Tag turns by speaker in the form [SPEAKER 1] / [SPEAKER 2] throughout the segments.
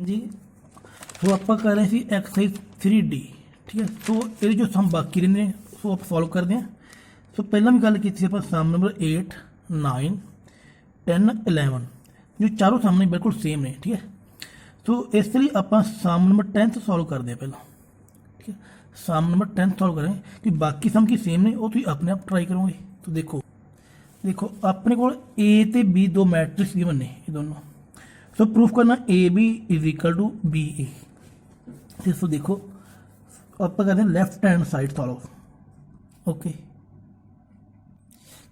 [SPEAKER 1] जी सो आप कर रहे हैं एक्सरसाइज 3D। ठीक है, सो ये जो सम बाकी रहते हैं सो आप सॉल्व करते हैं। सो पहला भी गल की थी आप सम नंबर 8 9 10 11 जो चारों सामने बिल्कुल सेम ने। ठीक है, सो इसलिए आप सम नंबर 10 सॉल्व करते हैं पहला। ठीक है, सम नंबर 10 सॉल्व करें कि बाकी सम की सेम ने वो तुम अपने आप ट्राई करोगे। तो देखो देखो अपने को ए ते बी दो मैट्रिक्स गिवन ने ये दोनों। सो प्रूफ करना A B is equal to B A. So देखो आप कहते हैं left hand side solve. Okay,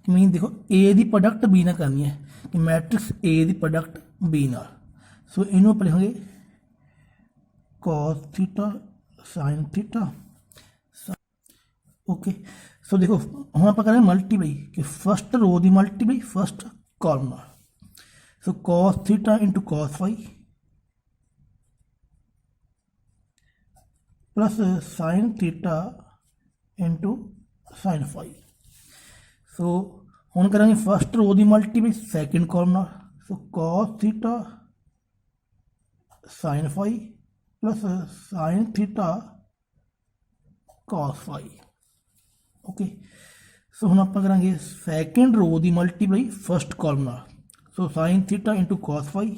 [SPEAKER 1] mean देखो ए दी प्रोडक्ट बी ना करनी है कि मैट्रिक्स ए दी प्रोडक्ट बी नाल। सो इनू आप लिखोगे cos theta sine theta. Okay, so देखो हम आप करें मल्टीप्लाई कि फर्स्ट रो दी मल्टीप्लाई फर्स्ट कॉलम नाल। So cos theta into cos phi plus sine theta into sine phi. So हम करेंगे फर्स्ट रो की मल्टीप्लाई सैकेंड कॉलम नाल। So cos theta sine phi plus sine theta cos phi. Okay, so हम आप करेंगे second row की multiply first column नाल। So sine theta into cos phi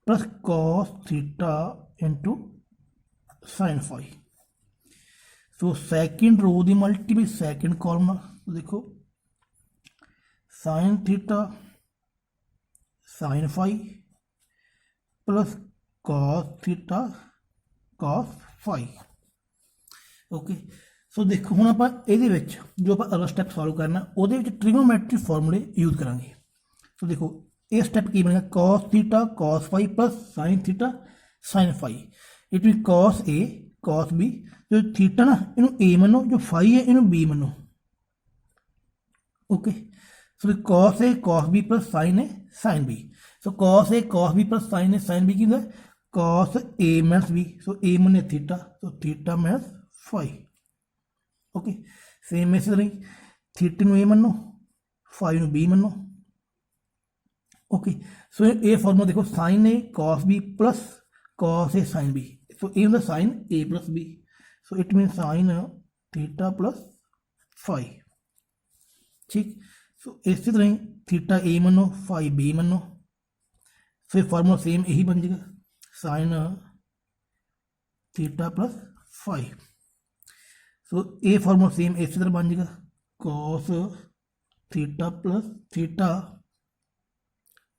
[SPEAKER 1] plus cos theta into sine phi. So second row की multiply second column. तो देखो sine theta sine phi plus cos theta cos phi. Okay, so देखो हम आप जो आप अगला स्टैप सॉल्व करना वो ट्रिगोनोमेट्रिक फॉर्मूले यूज करांगे। तो देखो ये स्टैप की बनेगा cos theta cos phi plus sine theta sine phi. It mean cos A cos B. जो थीटा ना इनू ए मनो, जो फाई है इनू बी मनो। Okay, so cos A cos B plus sine A sine B. So cos A cos B plus sine A sine B की cos A minus B. So A मने थीटा, तो theta minus phi. Okay, same इस तरह थीटे नू ए मनो phi नू B मनो। Okay, so ये फॉर्मूला देखो sine A cos B plus cos A sine B. So ये होंगे sine A plus B. So it mean sine theta plus phi. ठीक, सो इसी तरह थीटा ए मनो फाई बी मनो। फिर फॉर्मूला सेम यही बन जाएगा sine theta plus phi. So ये फॉर्मूला सेम इसी तरह बन जाएगा cos theta plus theta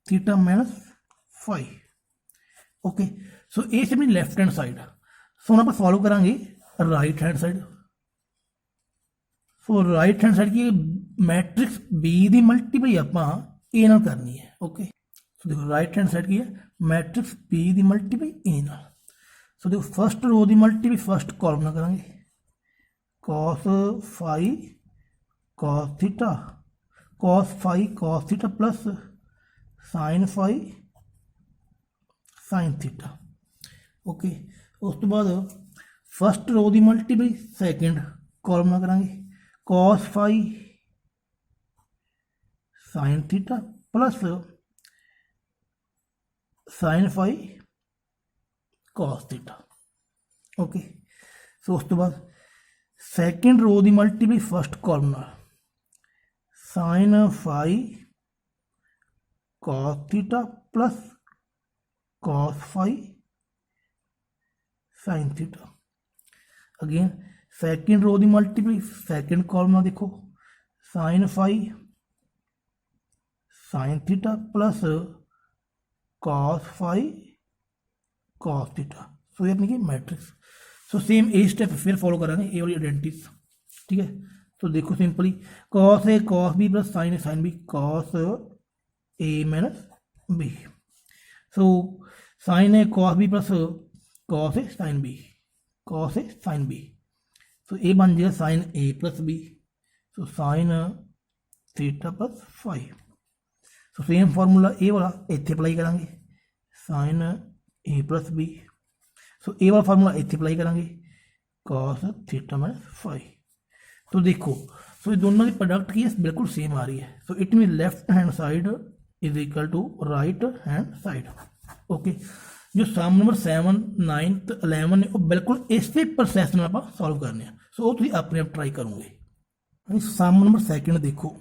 [SPEAKER 1] theta minus phi. Okay, so ये से अपनी लैफ्ट हैंड साइड। सो हम आप फॉलो करांगे राइट हैंड साइड। सो राइट हैंड साइड की मैट्रिक्स बी की मल्टीप्लाई आप ए नाल करनी है। ओके, सो देखो राइट हैंड साइड की है मैट्रिक्स बी की मल्टीप्लाई ए नाल। सो देखो फर्स्ट रो की मल्टीप्लाई फर्स्ट कॉलम ना करांगे cos phi cos theta plus sine phi sine theta. Okay, उस तो बाद फर्स्ट रो की मल्टीप्लाई सैकेंड कॉलम ना करांगे cos phi sine theta plus sine phi cos theta. Okay, so उस तो बाद सैकेंड रो की मल्टीप्लाई फर्स्ट कॉलम नाल sine phi cos theta plus cos phi sine theta. Again second row की multiply second column नाल देखो sine phi sine theta plus cos phi cos theta. So ये अपनी मैट्रिक्स। सो सेम ए step फिर follow करेंगे A वाली identities. ठीक है, तो देखो simply cos A cos B plus sine A sine B cos A minus B. So sine A cos B plus cos A sine B cos A sine B. So ये बन जाएगा sine A plus B. So sine theta plus phi. So same formula A वाला इतने apply करेंगे sine A plus B. So A वाला formula इतने apply करेंगे cos theta minus phi. तो देखो सो ये दोनों की प्रोडक्ट की है बिल्कुल सेम आ रही है। So it mean left hand side is equal to right hand side. Okay, जो सम नंबर 7 9 ਤੇ 11 ਨੇ ਉਹ ਬਿਲਕੁਲ ਇਸੇ ਪ੍ਰੋਸੈਸ ਨਾਲ ਆਪਾਂ ਸੋਲਵ ਕਰਨੇ ਆ। ਸੋ ਉਹ ਤੁਸੀਂ ਆਪਣੇ ਆਪ ਟਰਾਈ ਕਰੋਗੇ। ਸਮ ਨੰਬਰ ਸੈਕਿੰਡ ਦੇਖੋ,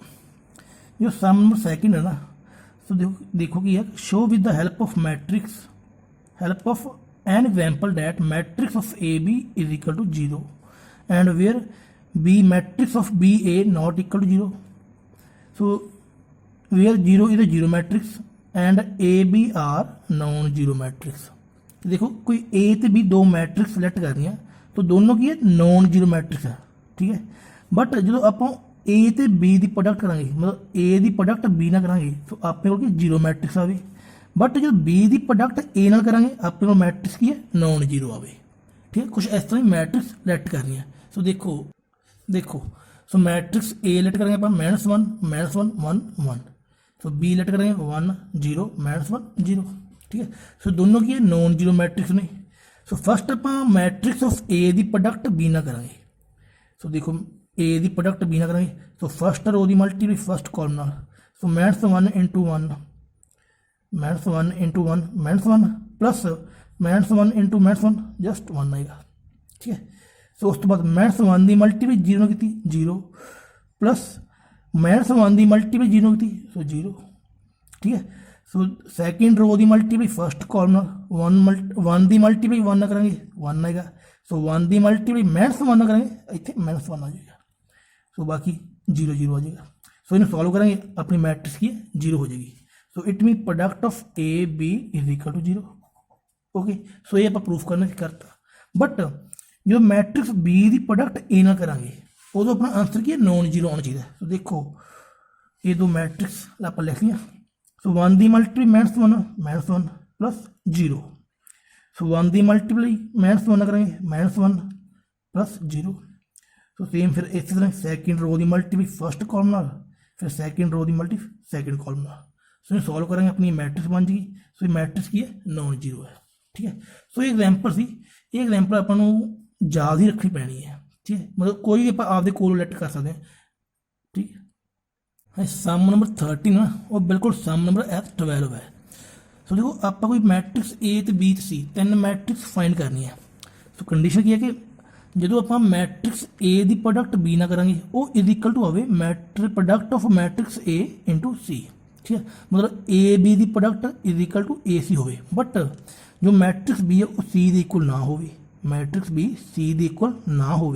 [SPEAKER 1] जो सम नंबर सेकंड है ना, तो देखो कि यार show with the help of matrix, help of an example that matrix of A B is equal to 0 and where B matrix of B A not equal to 0। So where 0 is a zero matrix and A B are non zero matrix. देखो कोई ए तो B दो matrix select कर रही हैं, तो दोनों की है नॉन जीरो मैट्रिक्स है, ठीक है। बट जो आप ए ਤੇ बी ਦੀ ਪ੍ਰੋਡਕਟ ਕਰਾਂਗੇ, ਮਤਲਬ ए ਦੀ ਪ੍ਰੋਡਕਟ बी ਨਾਲ ਕਰਾਂਗੇ, ਸੋ ਆਪਣੇ ਕੋਲ ਕੀ ਜ਼ੀਰੋ ਮੈਟ੍ਰਿਕਸ ਆਵੇ। ਬਟ ਜਦੋਂ बी ਦੀ ਪ੍ਰੋਡਕਟ ए ਨਾਲ ਕਰਾਂਗੇ, ਆਪਣੇ ਕੋਲ ਮੈਟ੍ਰਿਕਸ ਕੀ ਹੈ ਨੌਨ ਜ਼ੀਰੋ ਆਵੇ, ਠੀਕ ਹੈ। ਕੁਝ ਇਸ ਤਰ੍ਹਾਂ ਹੀ ਮੈਟ੍ਰਿਕਸ ਲੈਟ ਕਰਨੀ ਹੈ। ਸੋ ਦੇਖੋ ਸੋ ਮੈਟ੍ਰਿਕਸ ए ਲੈਟ ਕਰਾਂਗੇ ਆਪਾਂ -1 -1 1 1, ਸੋ बी ਲੈਟ ਕਰਾਂਗੇ 1 0 -1 0, ਠੀਕ ਹੈ। ਸੋ ਦੋਨੋਂ ਕੀ ਹੈ ਨੌਨ ਜ਼ੀਰੋ ਮੈਟ੍ਰਿਕਸ ਨੇ। ਸੋ ਫਸਟ ਆਪਾਂ matrix of A the product B ਨਾਲ ਕਰਾਂਗੇ। ਸੋ ਦੇਖੋ ए ਦੀ ਪ੍ਰੋਡਕਟ बी ਨਾਲ ਕਰਾਂਗੇ, ਸੋ ਫਸਟ ਰੋ ਦੀ ਮਲਟੀਪਲ ਫਸਟ ਕਾਲਮ ਨਾਲ। ਸੋ -1 into 1 -1 into 1 -1 plus -1 into -1 just 1 आएगा, ठीक है। सो उस तो बाद -1 की मल्टीपल 0 की 0 प्लस -1 की मल्टीपल 0 की सो 0, ठीक है। सो सैकेंड रो की मल्टीपल फस्ट कॉलम 1 की मल्टीपल 1 ना करेंगे 1 आएगा। सो 1 की मल्टीपल -1 ना करेंगे, इतने -1 आ जाएगा। सो बाकी 0 0 आ जाएगा। सो इन्हें सॉल्व करेंगे, अपनी मैट्रिक्स की 0 हो जाएगी। So it mean product of A B is equal to 0। Okay, so ये आप प्रूफ करना करता। बट जो मैट्रिक्स बी की प्रोडक्ट ए ना करांगे, उदों अपना आंसर की नॉन जीरो आना चाहिए। तो देखो ये दो मैट्रिक्स आप लिख लिया। सो 1 की मल्टीपल -1 प्लस 0। सो 1 की मल्टीपल -1 करेंगे -1 प्लस 0। तो सेम फिर इस तरह सैकेंड रो की मल्टीपल फस्ट कॉलम नाल, फिर सैकेंड रो की मल्टीपल सैकेंड कॉलम नाल। सो ये सॉल्व करेंगे, अपनी मैट्रिक्स बन जाएगी। सो ये मैट्रिक्स की है नॉन जीरो है, ठीक है। सो ये एग्जाम्पल सी, ये एग्जाम्पल अपन याद ही रखनी पैनी है, ठीक है। मतलब कोई भी आप आपके कोल लैट कर सकते हैं, ठीक है। सम नंबर 13 ना वो बिल्कुल सम नंबर एफ 12 है। सो देखो आप कोई मैट्रिक्स ए तो बी तो सी तीन मैट्रिक्स फाइंड करनी है। सो कंडीशन की है कि जो आप मैट्रिक्स ए की प्रोडक्ट बी ना करेंगे, वो इज इक्वल टू आवे product of matrix A into C, ठीक है। मतलब ए बी की product is equal to A C हो। बट जो मैट्रिक्स बी है वो सी के इक्वल ना हो, मैट्रिक्स बी सी के इक्वल ना हो,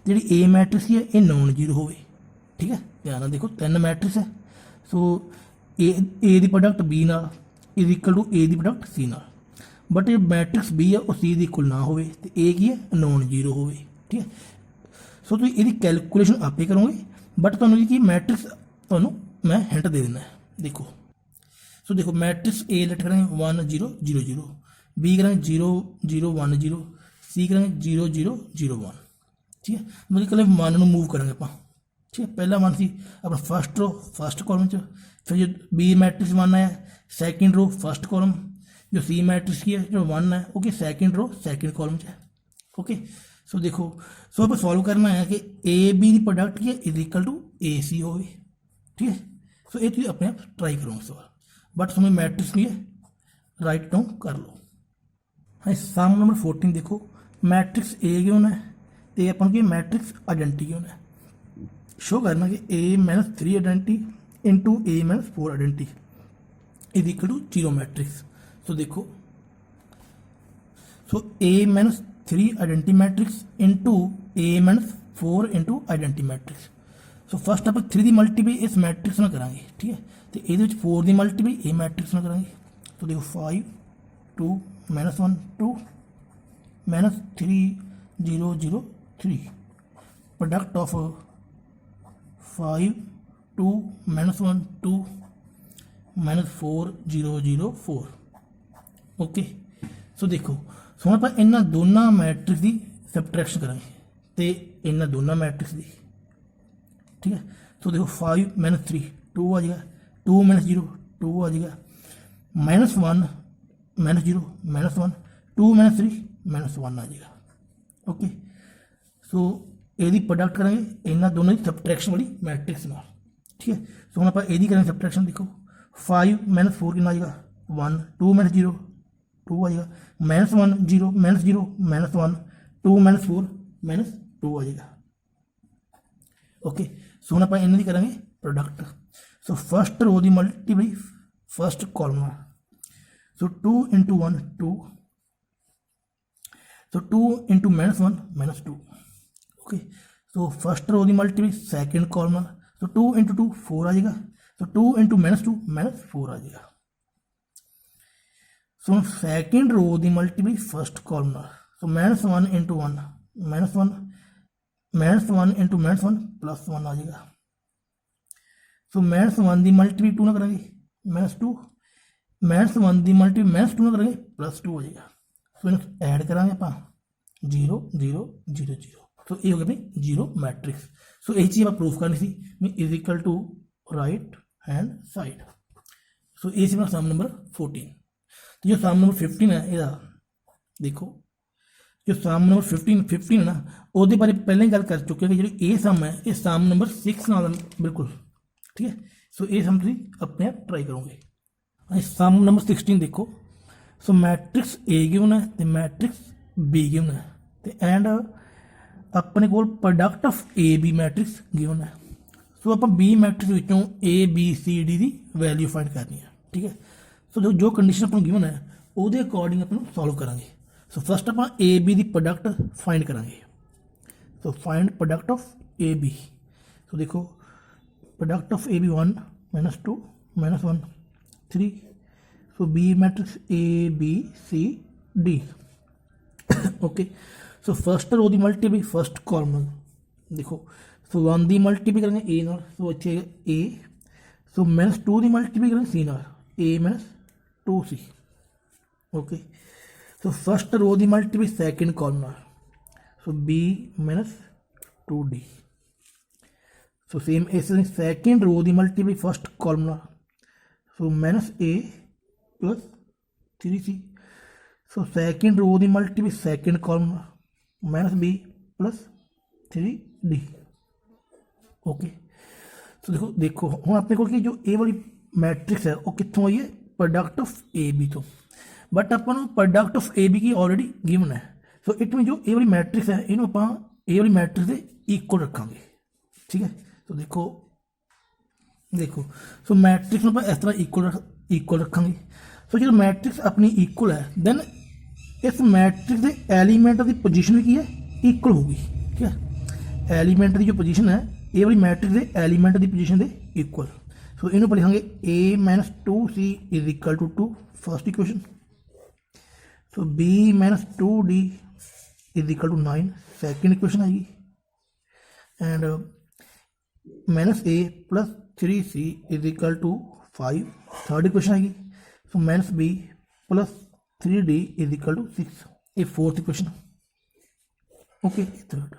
[SPEAKER 1] जी ए मैट्रिक्स है ये नॉन जीरो हो, ठीक है। ध्यान देखो तीन मैट्रिक्स है। सो ए की प्रोडक्ट बी नाल इज इक्वल टू ए की प्रोडक्ट सी नाल। बट जो मैट्रिक्स बी है वो सी के इक्वल ना हो, तो ए की है नॉन जीरो हो, ठीक है। सो तुम ये कैलकुलेशन आप ही करोगे, बट तुहानूं की मैट्रिक्स तुहानूं मैं हिंट दे देना है। देखो सो देखो मैट्रिक्स ए लेट करेंगे 1 0 0 0, बी करेंगे 0 0 1 0, सी करेंगे 0 0 0 1, ठीक है। मतलब कल 1 में मूव करेंगे आप, ठीक है। पहला 1 सी अपना फस्ट रो फस्ट कॉलम च, फिर जो बी मैट्रिक्स 1 आया सैकेंड रो फस्ट कॉलम, जो सी मैट्रिक्स की है जो 1 है ओके सैकेंड रो सैकेंड कॉलम है, ओके। सो देखो सो आप सॉल्व करना है कि ए बी की प्रोडक्ट की is equal to A C हो, ठीक है। सो ये तुम अपने आप ट्राई करो सवाल, बट तुम्हें मैट्रिक्स भी है राइट डाउन कर लो। हाँ सम नंबर 14 देखो मैट्रिक्स ए क्यों है तो अपन की मैट्रिक्स आइडेंटिटी क्यों है। शो करना कि A -3 identity into A -4 identity is equal to 0 matrix. तो देखो so A -3 identity matrix into A -4 into identity matrix. So first आप 3 की मल्टीपल इस मैट्रिक्स में करेंगे, ठीक है। तो ये 4 की मल्टीपल ए मैट्रिक्स में करेंगे। तो देखो 5 2 -1 2 -3 0 0 3 प्रोडक्ट ऑफ 5 2 -1 2 -4 0 0 4, ओके। सो देखो सो आप इन्होंने दोनों मैट्रिक्स की सबट्रैक्शन करेंगे तो इन्होंने दोनों मैट्रिक्स की, ठीक है। तो देखो 5 -3 2 आ जाएगा, 2 -0 2 आ जाएगा, -1 -0 -1 2 -3 -1 आ जाएगा, ओके। सो यदि प्रोडक्ट करेंगे इन्होंने दोनों की सबट्रैक्शन वाली मैट्रिक्स नाल, ठीक है। सो हम आप यदि करेंगे सबट्रैक्शन देखो 5 माइनस 4 कितना आ जाएगा 1, 2 माइनस 0 2 आ जाएगा, minus 1 0 minus 0 minus 1, 2 minus 4 minus 2 आ जाएगा। ओके, सो हम आप इन्हों की करेंगे प्रोडक्ट। सो फर्स्ट रो की multiply first column, so 2 into 1 2, so 2 into minus 1 minus 2। Okay, so first row की multiply second column, so 2 into 2 4 आ जाएगा, सो 2 इंटू माइनस 2 माइनस 4 आ जाएगा। सो सैकेंड रो की multiply first column, so minus 1 into 1 minus 1, minus 1 into minus 1 plus 1 आ जाएगा। So minus 1 की multiply 2 ना करेंगे माइनस 2, माइनस 1 की मल्टीप्लाई माइनस 2 ना करेंगे प्लस 2 हो जाएगा। सो इन्हें ऐड करा आप 0 0 0 0, सो ये हो गया अपनी जीरो मैट्रिक्स। सो यही चीज़ आप प्रूफ करनी थी is equal to right hand side. So ये अपना सम नंबर 14। तो जो सम नंबर 15 है यदा देखो, जो सम नंबर 15 है ना वो बारे पहले ही गल कर चुके हैं कि जी ये सम है ये सम नंबर 6 नाल बिल्कुल ठीक है। सो ये सम तुम अपने आप ट्राई करोगे। सम नंबर 16 देखो, सो मैट्रिक्स ए गिवन है तो मैट्रिक्स बी गिवन है तो एंड अपने को product of A B matrix given है। सो आप बी मैट्रिक्स विचों ए बी सी डी की वैल्यू फाइंड करनी है ठीक है। सो जो कंडीशन अपन गिवन है वो अकॉर्डिंग अपन सॉल्व करांगे। सो फस्ट आप ए बी की प्रोडक्ट फाइंड करांगे। So find product of A B. So देखो product of A B 1 minus 2 minus 1 3। So B matrix A B C D. Okay, so first row की multiply first column देखो, सो 1 की multiply करेंगे ए नाल, सो इतने ए। So minus 2 की multiply करेंगे C नाल, A minus 2 C. Okay, so first row की मल्टीप्लाई सैकेंड कॉलम नाल, so B minus 2 D. So same इस सैकेंड रो की मल्टीप्लाई फस्ट कॉलम नाल, so minus A plus 3 C. So second row की multiply second column minus B plus 3 D. Okay, so देखो देखो हम अपने को जो ए वाली मैट्रिक्स है वो कितों आई है प्रोडक्ट ऑफ ए बी तो, बट अपन प्रोडक्ट ऑफ ए बी की ऑलरेडी गिवन है। सो इट मीन जो ए वाली मैट्रिक्स है इन्हों आप ए वाली मैट्रिक्स के इक्वल रखांगे ठीक है। तो देखो देखो सो मैट्रिक्स में इस तरह इक्वल रखांगे। सो जो मैट्रिक्स अपनी इक्वल है दैन इस मैट्रिक्स के एलीमेंट की पोजीशन भी है इक्वल होगी ठीक है। एलीमेंट की जो पोजीशन है ये वाली मैट्रिक्स के एलीमेंट की पोजीशन के इक्वल। सो इन्हों पर लिखांगे A minus 2 C is equal to 2 first equation. So B minus 2 D is equal to 9 second equation आएगी। And minus A plus 3 C is equal to 5 third equation आएगी। So minus B plus 3 D is equal to 6 ये fourth equation. Okay, third.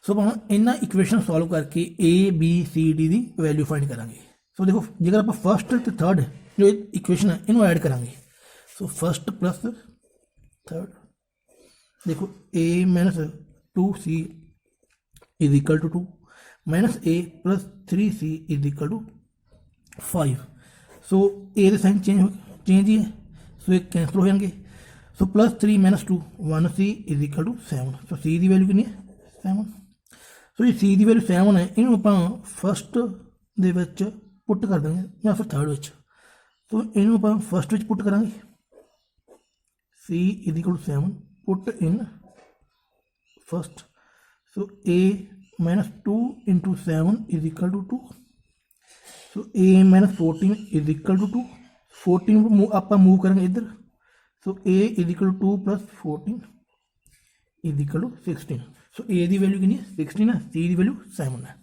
[SPEAKER 1] So हम इन्हों equation solve करके A B C D की value find करांगे। सो देखो जेकर आप फस्ट तो थर्ड जो इक्वेशन है इन्हों ऐड करांगे। सो फस्ट प्लस थर्ड देखो A minus 2 C is equal to 2 minus A plus 3 C is equal to 5। So A के साइन चेंज ही है, सो ये कैंसल हो जाएंगे। So plus 3 minus 2 1 C is equal to 7। So C की value कितनी है 7। सो ये सी की वैल्यू 7 है इन्हों आप फस्ट दे विच पुट कर देंगे या फिर थर्ड विच। तो इन्हों आप फस्ट विच पुट करांगे C is equal to 7 put in first. So A minus 2 into 7 is equal to 2। So A minus 14 is equal to 2 14 आप मूव करेंगे इधर। So A is equal to 2 plus 14 is equal to 16। So A की value कितनी है 16 है, सी की value 7 है।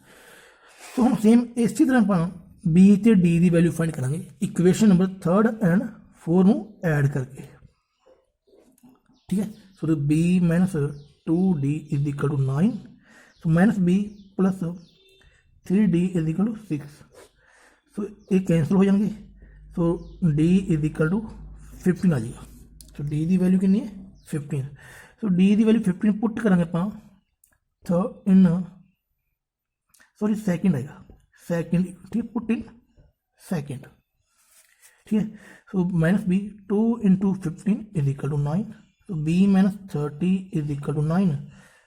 [SPEAKER 1] सो हम सेम इसी तरह आप बी तो डी की वैल्यू फाइंड करांगे इक्वेशन नंबर 3 एंड 4 में ऐड करके ठीक है। So B minus 2 D is equal to 9। So minus B plus 3 D is equal to 6। So ये कैंसल हो जाएंगे। So D is equal to 15 आ जाएगा। सो डी की वैल्यू कितनी है 15। सो डी की वैल्यू 15 पुट करांगे आप थर्ड इन सॉरी सैकेंड आएगा सैकेंड ठीक है, पुट इन सेकेंड, ठीक है। So minus B 2 into 15 is equal to 9, so B minus 30 is equal to 9,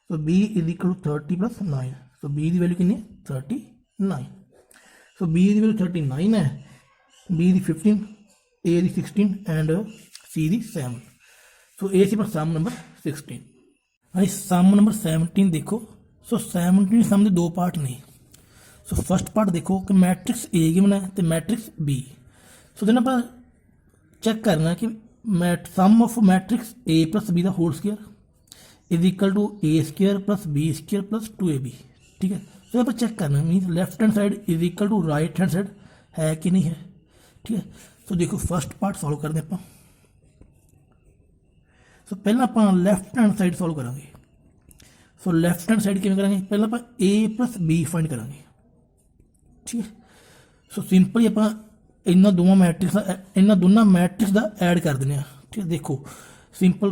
[SPEAKER 1] so B is equal to 30 plus 9, so B की value कितनी है 39, सो बी की value 39 है, बी की 15, ए की 16 एंड सी की 7। सो ए सी पर सम नंबर 16। हाँ सम नंबर 17 देखो। सो 17 सम के दो पार्ट ने। सो फस्ट पार्ट देखो कि मैट्रिक्स ए गिवन है तो मैट्रिक्स बी। सो देन आप चेक करना कि sum of matrix A plus B का whole square is equal to A square plus B square plus 2ab, ठीक है। तो आप चेक करना mean left hand side is equal to right hand side है कि नहीं है, ठीक है। तो देखो फस्ट पार्ट सॉल्व करते आप। सो पहला आप लैफ्ट हैंड साइड सॉल्व करेंगे। सो लैफ्ट हैंड साइड किमें करेंगे, पहला आप ए प्लस बी फाइंड करेंगे, ठीक है। सो सिंपली आप इन्होंने दोनों मैट्रिक्स इन्होंने दोनों मैट्रिक्स का ऐड कर दें, ठीक है। देखो सिंपल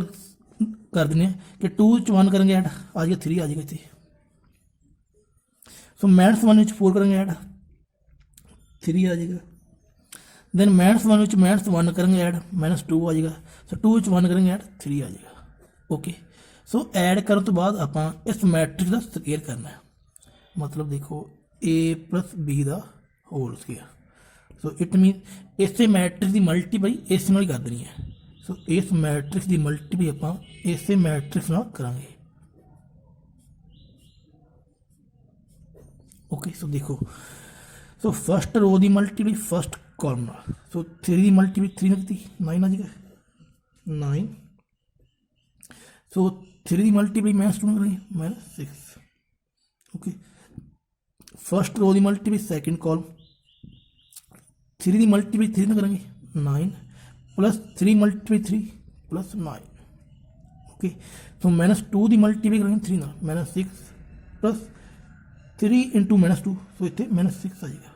[SPEAKER 1] कर दें कि 2 च 1 करेंगे ऐड आ जाएगा 3 आ जाएगा इतने। सो माइनस 1 में 4 करेंगे ऐड 3 आ जाएगा। देन माइनस 1 में माइनस 1 करेंगे ऐड माइनस 2 आ जाएगा। सो 2 च 1 करेंगे ऐड 3 आ जाएगा, ओके। सो ऐड करने तो बाद आप इस मैट्रिक्स का स्क्वायर करना है, मतलब देखो ए प्लस बी का whole square. So it mean इस मैट्रिक्स की मल्टीप्लाई इस नाल कर देनी है। सो इस मैट्रिक्स की मल्टीप्लाई आप इस मैट्रिक्स नाल करांगे, ओके। सो देखो सो फस्ट रो की मल्टीप्लाई फस्ट कॉलम नाल। सो 3 की मल्टीप्लाई 3 ने की 9 आ जाएगा 9। सो 3 की मल्टीप्लाई माइनस 2 करेंगे माइनस 6, ओके। फस्ट रो की मल्टीप्लाई सैकेंड कॉलम 3 की मल्टीप्लाई 3 में करेंगे 9 प्लस 3 मल्टीप्लाई 3 प्लस 9, ओके। तो माइनस 2 की मल्टीप्लाई करेंगे 3 ना माइनस 6 प्लस 3 इंटू माइनस 2, सो इतने माइनस 6 आ जाएगा।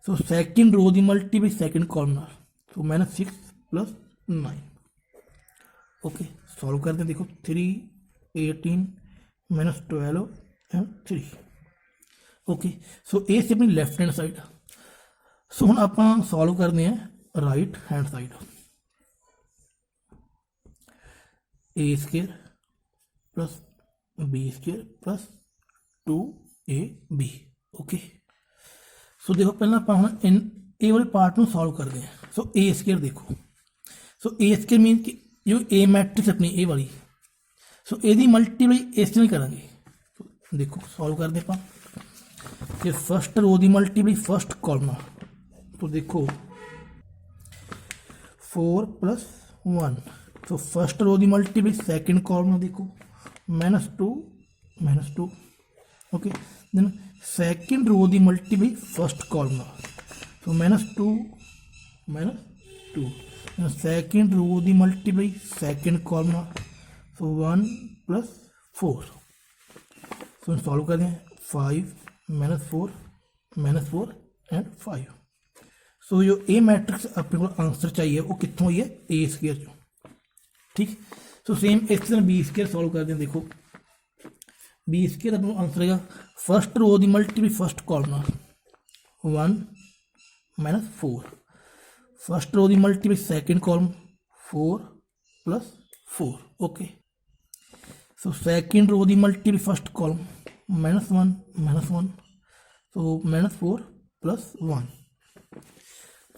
[SPEAKER 1] सो सैकेंड रो की मल्टीप्लाई सैकेंड कॉलम ना, तो माइनस 6 प्लस 9, ओके। सॉल्व करते हैं देखो 3 18 माइनस 12 एंड 3, ओके। सो ए से अपनी लैफ्ट हैंड साइड। सो हम आप सॉल्व करते हैं right hand side. A square plus B square plus 2ab, okay. So देखो पहला आप हम इन ए वाले पार्ट में सॉल्व करते हैं। सो ए स्क्वायर देखो, सो ए स्क्वायर मीन कि जो ए मैट्रिक्स अपनी ए वाली, सो ए मल्टीप्लाई इस में करेंगे। तो देखो सॉल्व करते आप ये फस्ट रो की मल्टीप्लाई फस्ट कॉलम। तो देखो 4 प्लस 1, तो फस्ट रो की मल्टीप्लाई सैकेंड कॉलम देखो minus 2, okay. Then second row की मल्टीप्लाई फस्ट कॉलम, तो माइनस 2, सैकेंड रो की मल्टीप्लाई सैकेंड कॉलम, तो 1 प्लस 4। सो सॉल्व करते हैं 5 माइनस 4 एंड 5। सो जो ए मैट्रिक्स अपने को आंसर चाहिए वो कितों ही है ए स्क्वायर चो, ठीक। सो सेम इस तरह बी स्क्वायर सॉल्व करते हैं। देखो बी स्क्वायर अपने आंसर है फस्ट रो की multiply first column 1 minus 4, first row की multiply second column 4 plus 4, okay. So second row की मल्टीप्लाई फस्ट कॉलम माइनस 1, तो माइनस 4 प्लस 1।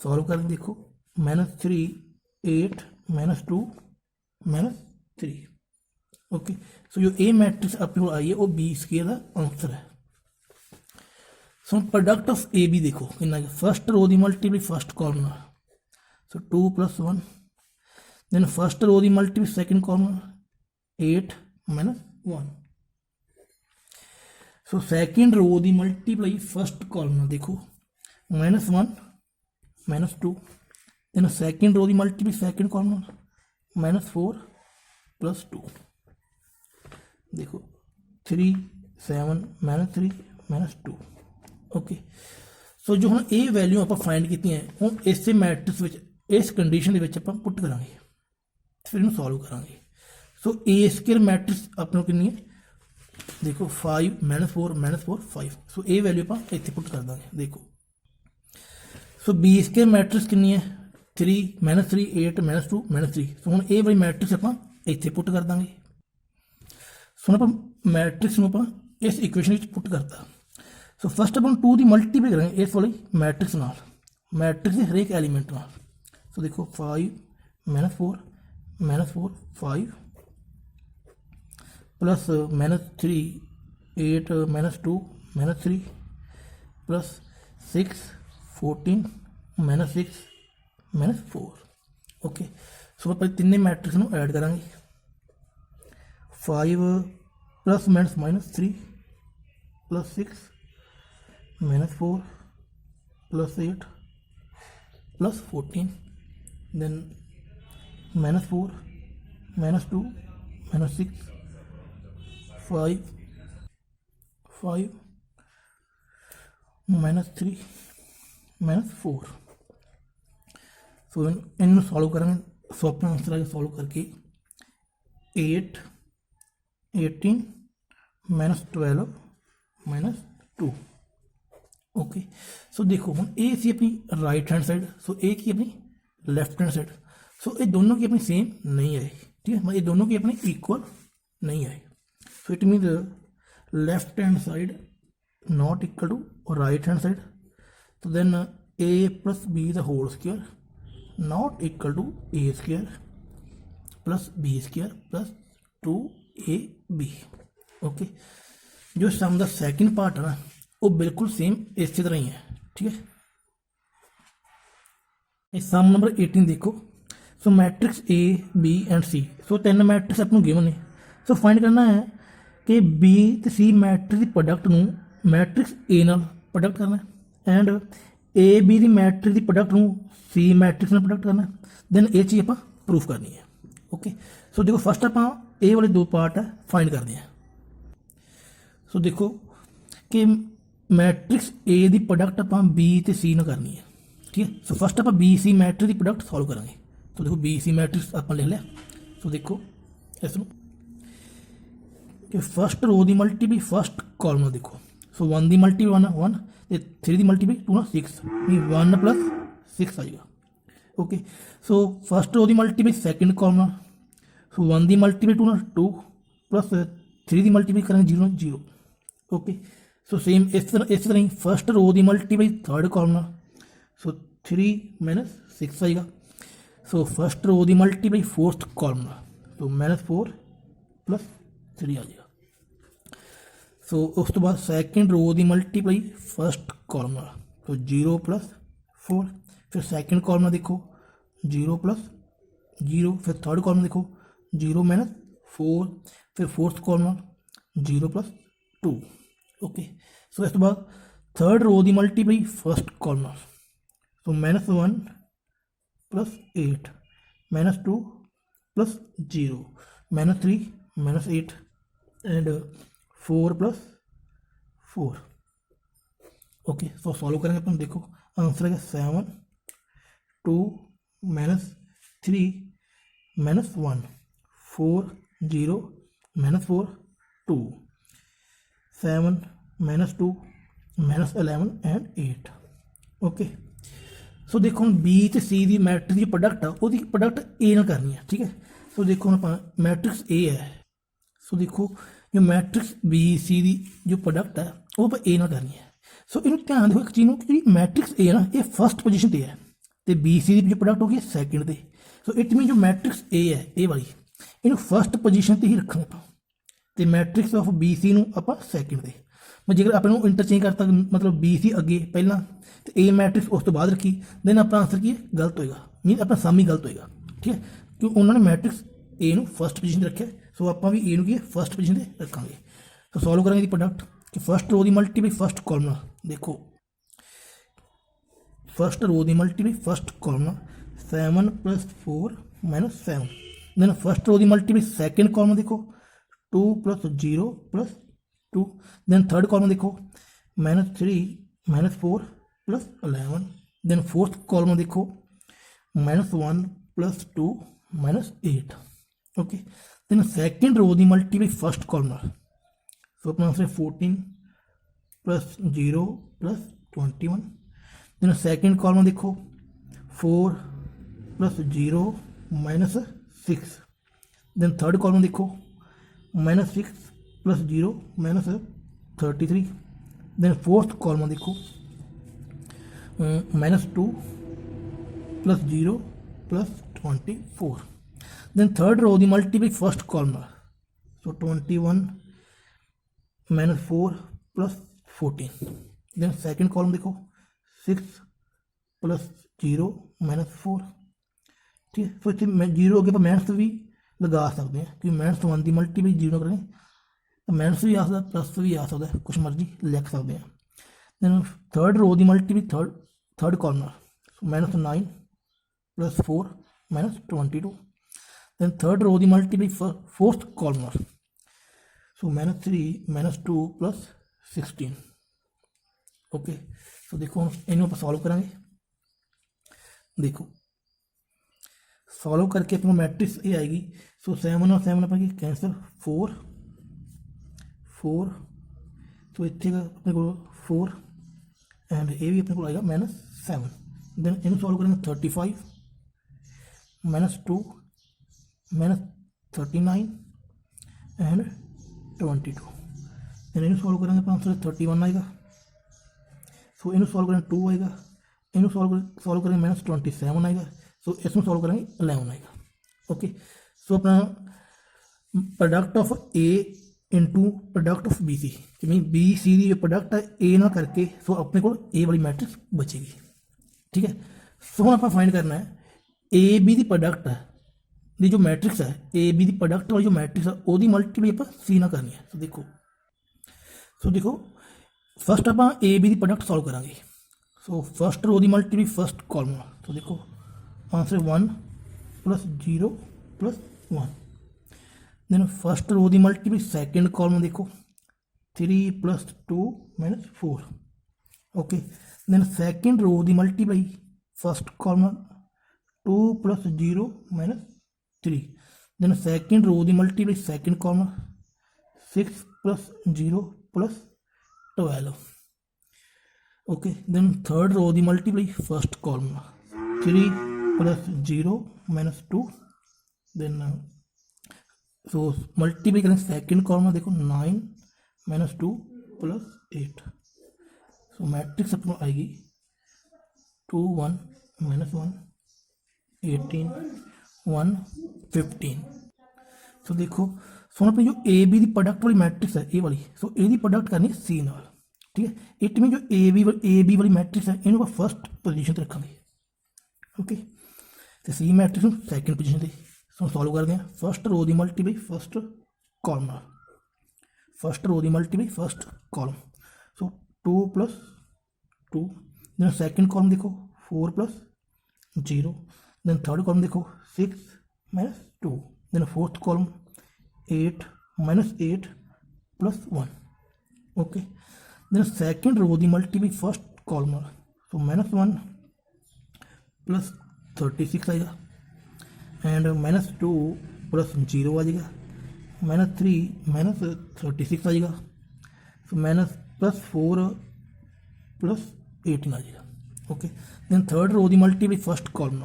[SPEAKER 1] सॉल्व करें देखो minus 3 8 minus 2 minus 3, okay. So जो ए matrix अपने को आई है वो बी स्क्वायर का आंसर है। So product of A B देखो कितना फस्ट रो की multiply first column, so 2 plus 1। Then first row की multiply second column 8 minus 1। So second row की मल्टीप्लाई फस्ट कॉलम देखो minus 1 minus 2। Then second row की multiply second column minus 4 plus 2। देखो 3 7 minus 3 minus 2, okay. So जो हम ये value आप find की हम इस मैट्रिक्स इस कंडीशन के पुट करा फिर इन सॉल्व करा। सो ए स्क्वायर मैट्रिक्स अपने कितनी है देखो 5 माइनस 4 5। सो ये वैल्यू आप इतने पुट कर देंगे। देखो सो बी स्केयर मैट्रिक्स कितनी है 3 -3 8 -2 -3। सो हम ये वाली मैट्रिक्स आप इतने पुट कर देंगे। सो हम मैट्रिक्स में आप इस इक्वेशन पुट करता। सो फस्ट अपन 2 की मल्टीप्लाई करेंगे इस वाली मैट्रिक्स नाल, मैट्रिक्स के हरेक एलीमेंट नाल। सो देखो 5 -4 -4 5 प्लस -3 8 -2 -3 प्लस 6 14 -6 -4। ओके, सो आप तीनों मैट्रिक्स में ऐड करेंगे। 5 plus -3 plus 6 -4 plus 8 plus 14 then -4 -2 -6 5 5 -3 -4। So इन सॉल्व करेंगे। सो अपना आंसर आगे सॉल्व करके 8 18 -12 -2। ओके, सो देखो हम ए सी अपनी right hand side, so A की अपनी लैफ्ट हैंड साइड। सो ये दोनों की अपनी सेम नहीं आए, ठीक है, मतलब ये दोनों की अपनी इक्वल नहीं आए। So it mean left hand side not equal to right hand side. तो then A plus B the whole square not equal to A square plus B square plus 2ab। Okay, जो sum the second part है ना वो बिल्कुल same इसी तरह ही है, ठीक है। सम नंबर 18 देखो। So matrix A B and C, so 3 matrix आपको गिवन है। सो फाइंड करना है कि बी तो सी मैट्रिक्स की प्रोडक्ट ਨੂੰ मैट्रिक्स ए ਨਾਲ प्रोडक्ट करना एंड ए बी की मैट्रिक्स की प्रोडक्ट ਨੂੰ सी मैट्रिक्स ਨਾਲ प्रोडक्ट करना। देन ये चीज़ आप प्रूफ करनी है। ओके, सो देखो फस्ट आप ए वाले 2 पार्ट है फाइंड करते हैं। सो देखो कि मैट्रिक्स ए की प्रोडक्ट आप बी तो सी ਨਾਲ करनी है, ठीक है। सो फस्ट आप बी सी मैट्रिक्स की प्रोडक्ट सॉल्व करेंगे। तो देखो बी सी मैट्रिक्स आप लिख लिया। सो देखो इसमें कि फस्ट रो की मल्टीप्लाई फस्ट कॉलम देखो। सो 1 की मल्टीप्लाई 1 1 तो 3 की मल्टीप्लाई 2 ना 6 1 + 6 आएगा। ओके, सो फस्ट रो की मल्टीप्लाई सैकेंड कॉलम। सो 1 की मल्टीप्लाई 2 ना 2 प्लस 3 की मल्टीप्लाई करेंगे 0 0। ओके, सो सेम इस तरह ही फस्ट रो की मल्टीप्लाई थर्ड कॉलम। सो 3 - 6 आएगा। सो फस्ट रो की मल्टीप्लाई फोर्थ कॉलम। सो -4 + 3 आ जाएगा। सो उस तो बाद सैकेंड रो की मल्टीप्लाई फस्ट कॉलम। तो 0 + 4। फिर सैकेंड कॉलम देखो 0 + 0। फिर थर्ड कॉलम देखो 0 - 4। फिर फोर्थ कॉलम 0 + 2। ओके, सो इस तो बाद थर्ड रो की मल्टीप्लाई फस्ट कॉलम। तो -1 + 8 -2 + 0 -3 -8 एंड 4 + 4। ओके, सो सॉल्व करेंगे अपन। देखो आंसर है 7 2 -3 -1 4 0 -4 2 7 -2 -11 एंड 8। ओके, सो देखो हम बी तो सी की मैट्रिक्स की प्रोडक्ट आ वो प्रोडक्ट ए ना करनी है, ठीक है। सो देखो हम मैट्रिक्स ए है। सो देखो जो मैट्रिक्स बी सी की जो प्रोडक्ट है वो आप ए ना करनी है। सो इन ध्यान देखो एक चीज़ कि मैट्रिक्स ए ना ये फस्ट पोजीशन पर है तो बी सी की जो प्रोडक्ट होगी सैकेंड पर। सो इट मीन जो मैट्रिक्स ए है ए वाली इन फस्ट पोजीशन पर ही रखेंगे आप तो मैट्रिक्स ऑफ बी सी आप सैकेंड पर। मैं जेकर आप इंटरचेंज करता मतलब बी सी अगे पहला तो ए मैट्रिक्स उस तो बाद रखी देन अपना आंसर की गलत होएगा, मीन अपना सम ही गलत होएगा, ठीक है, क्यों उन्होंने मैट्रिक्स ए फस्ट पोजीशन पर रखे। सो आप भी ए की फस्ट पोजीशन पर रखेंगे। तो सॉल्व करेंगे प्रोडक्ट कि फस्ट रो की मल्टीप्लाई फस्ट कॉलम। देखो फस्ट रो की multiply first column 7 + 4 -7। Then first row की मल्टीप्लाई सैकेंड कॉलम देखो 2 + 0 + 2। देन थर्ड कॉलम देखो -3 -4 + 11। देन फोर्थ कॉलम देखो -1 + 2 -8। ओके, देन सैकेंड रो की मल्टीप्लाई फस्ट कॉलम। सो अपना आंसर 14 + 0 + 21। देन सैकेंड कॉलम देखो 4 + 0 - 6, then third column देखो -6 + 0 -33, then fourth column देखो -2 + 0 + 24, then third रो दी मल्टीप्लाई फर्स्ट कॉलम, सो 21 - 4 + 14, then second column देखो 6 + 0 -4, ठीक है। सो इतने जीरो अगे आप माइनस भी लगा सकते हैं क्योंकि -1 की मल्टीप्लाई 0 करें तो माइनस भी आ सकता प्लस भी आ सकता है, कुछ मर्जी लिख सकते हैं। देन थर्ड रो की multiply third column -9 + 4 -22, then third row की multiply fourth column, so -3 - 2 + 16, okay. So देखो इन्हों आप सॉल्व करेंगे, देखो सॉल्व करके अपने मैट्रिक्स ये आएगी। सो 7 और 7 अपने कैंसल 4 4, तो इतने अपने को 4 एंड ये भी अपने को आएगा -7, देन इन सॉल्व करेंगे 35 -2 -39 एंड 22, देन इन सॉल्व करेंगे आंसर 31 आएगा। सो इन सॉल्व करेंगे 2 आएगा, इन सॉल्व करेंगे -27 आएगा, सो इसमें सॉल्व करेंगे 11 आएगा, ओके। सो अपना product of A into product of B C, mean B C की जो प्रोडक्ट है ए ना करके सो अपने को ए वाली मैट्रिक्स बचेगी, ठीक है। सो हम आप फाइंड करना है ए बी की प्रोडक्ट है दी जो मैट्रिक्स है, ए बी की प्रोडक्ट वाली जो मैट्रिक्स है वो मल्टीप्लाई आप सी ना करनी है। सो देखो फस्ट आप ए बी की प्रोडक्ट सॉल्व करेंगे। सो फस्ट रो की मल्टीप्लाई फस्ट कॉलम, तो देखो आंसर 1 + 0 + 1, देन फस्ट रो की मल्टीप्लाई सैकेंड कॉलम देखो 3 + 2 - 4, ओके। देन सैकेंड रो की multiply first column 2 + 0 - 3, then second row की multiply second column 6 + 0 + 12, okay. Then third row की multiply first column 3 + 0 - 2, then so multiply करें second column देखो 9 - 2 + 8, सो matrix अपने आएगी 2 1 -1 18 1 15। सो देखो सो अपनी जो ए बी की प्रोडक्ट वाली मैट्रिक्स है ए वाली, सो ए प्रोडक्ट करनी है सी नाल, ठीक है। इट मीन जो ए बी वाली मैट्रिक्स है इन्हों फस्ट पोजीशन पर रखेंगे, ओके। तो सी मैट्रिक्स सैकेंड पोजीशन पर सो सॉल्व करते हैं। फस्ट रो की multiply first column, first row की multiply first column, so 2 + 2, then second column देखो 4 + 0, देन थर्ड कॉलम देखो 6 - 2, then fourth column 8 - 8 + 1, okay. Then second row की मल्टीप्लाई फस्ट कॉलम, सो -1 + 36 आएगा and -2 + 0 आ जाएगा, -3 - 36 आ जाएगा, सो +4 + 18 आ जाएगा, ओके। देन थर्ड रो की multiply first column,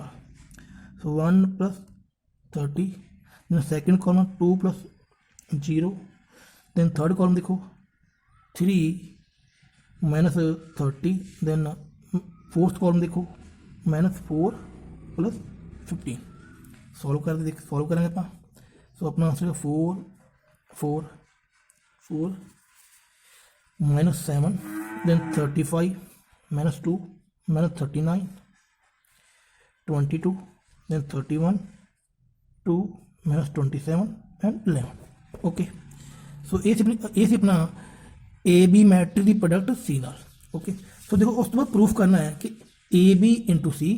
[SPEAKER 1] so 1 + 30, then second column 2 + 0, then third column देखो 3 - 30, then fourth column देखो -4 + 15। Solve करेंगे आप, सो अपना answer 4 4 4 -7, then 35 -2 -39 22, then 31 2 -27 and 11, okay. So ये सी अपना ए बी मैट्रिक्स की प्रोडक्ट सी नाल, ओके। सो देखो उस तो बाद प्रूफ करना है कि A B into C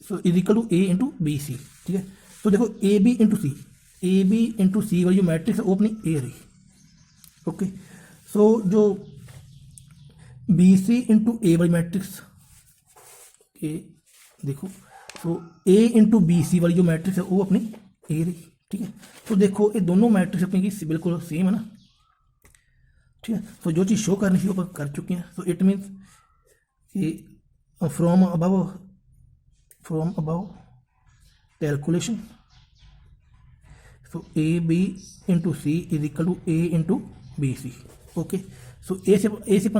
[SPEAKER 1] so is equal to A into B C, ठीक है। तो देखो ए बी इंटू सी वाली जो मैट्रिक्स है वो अपनी ए रही, ओके। सो जो बी सी इंटू ए वाली मैट्रिक्स ए देखो, सो ए इंटू बी सी वाली जो मैट्रिक्स है वो अपनी ए रही, ठीक है। तो देखो ये दोनों मैट्रिक्स अपनी की बिल्कुल सेम है ना, ठीक है। सो जो चीज़ शो करनी थी वो कर चुके हैं। सो इट मीन्स कि from above calculation, so AB into C is equal to A into BC. Okay, so A से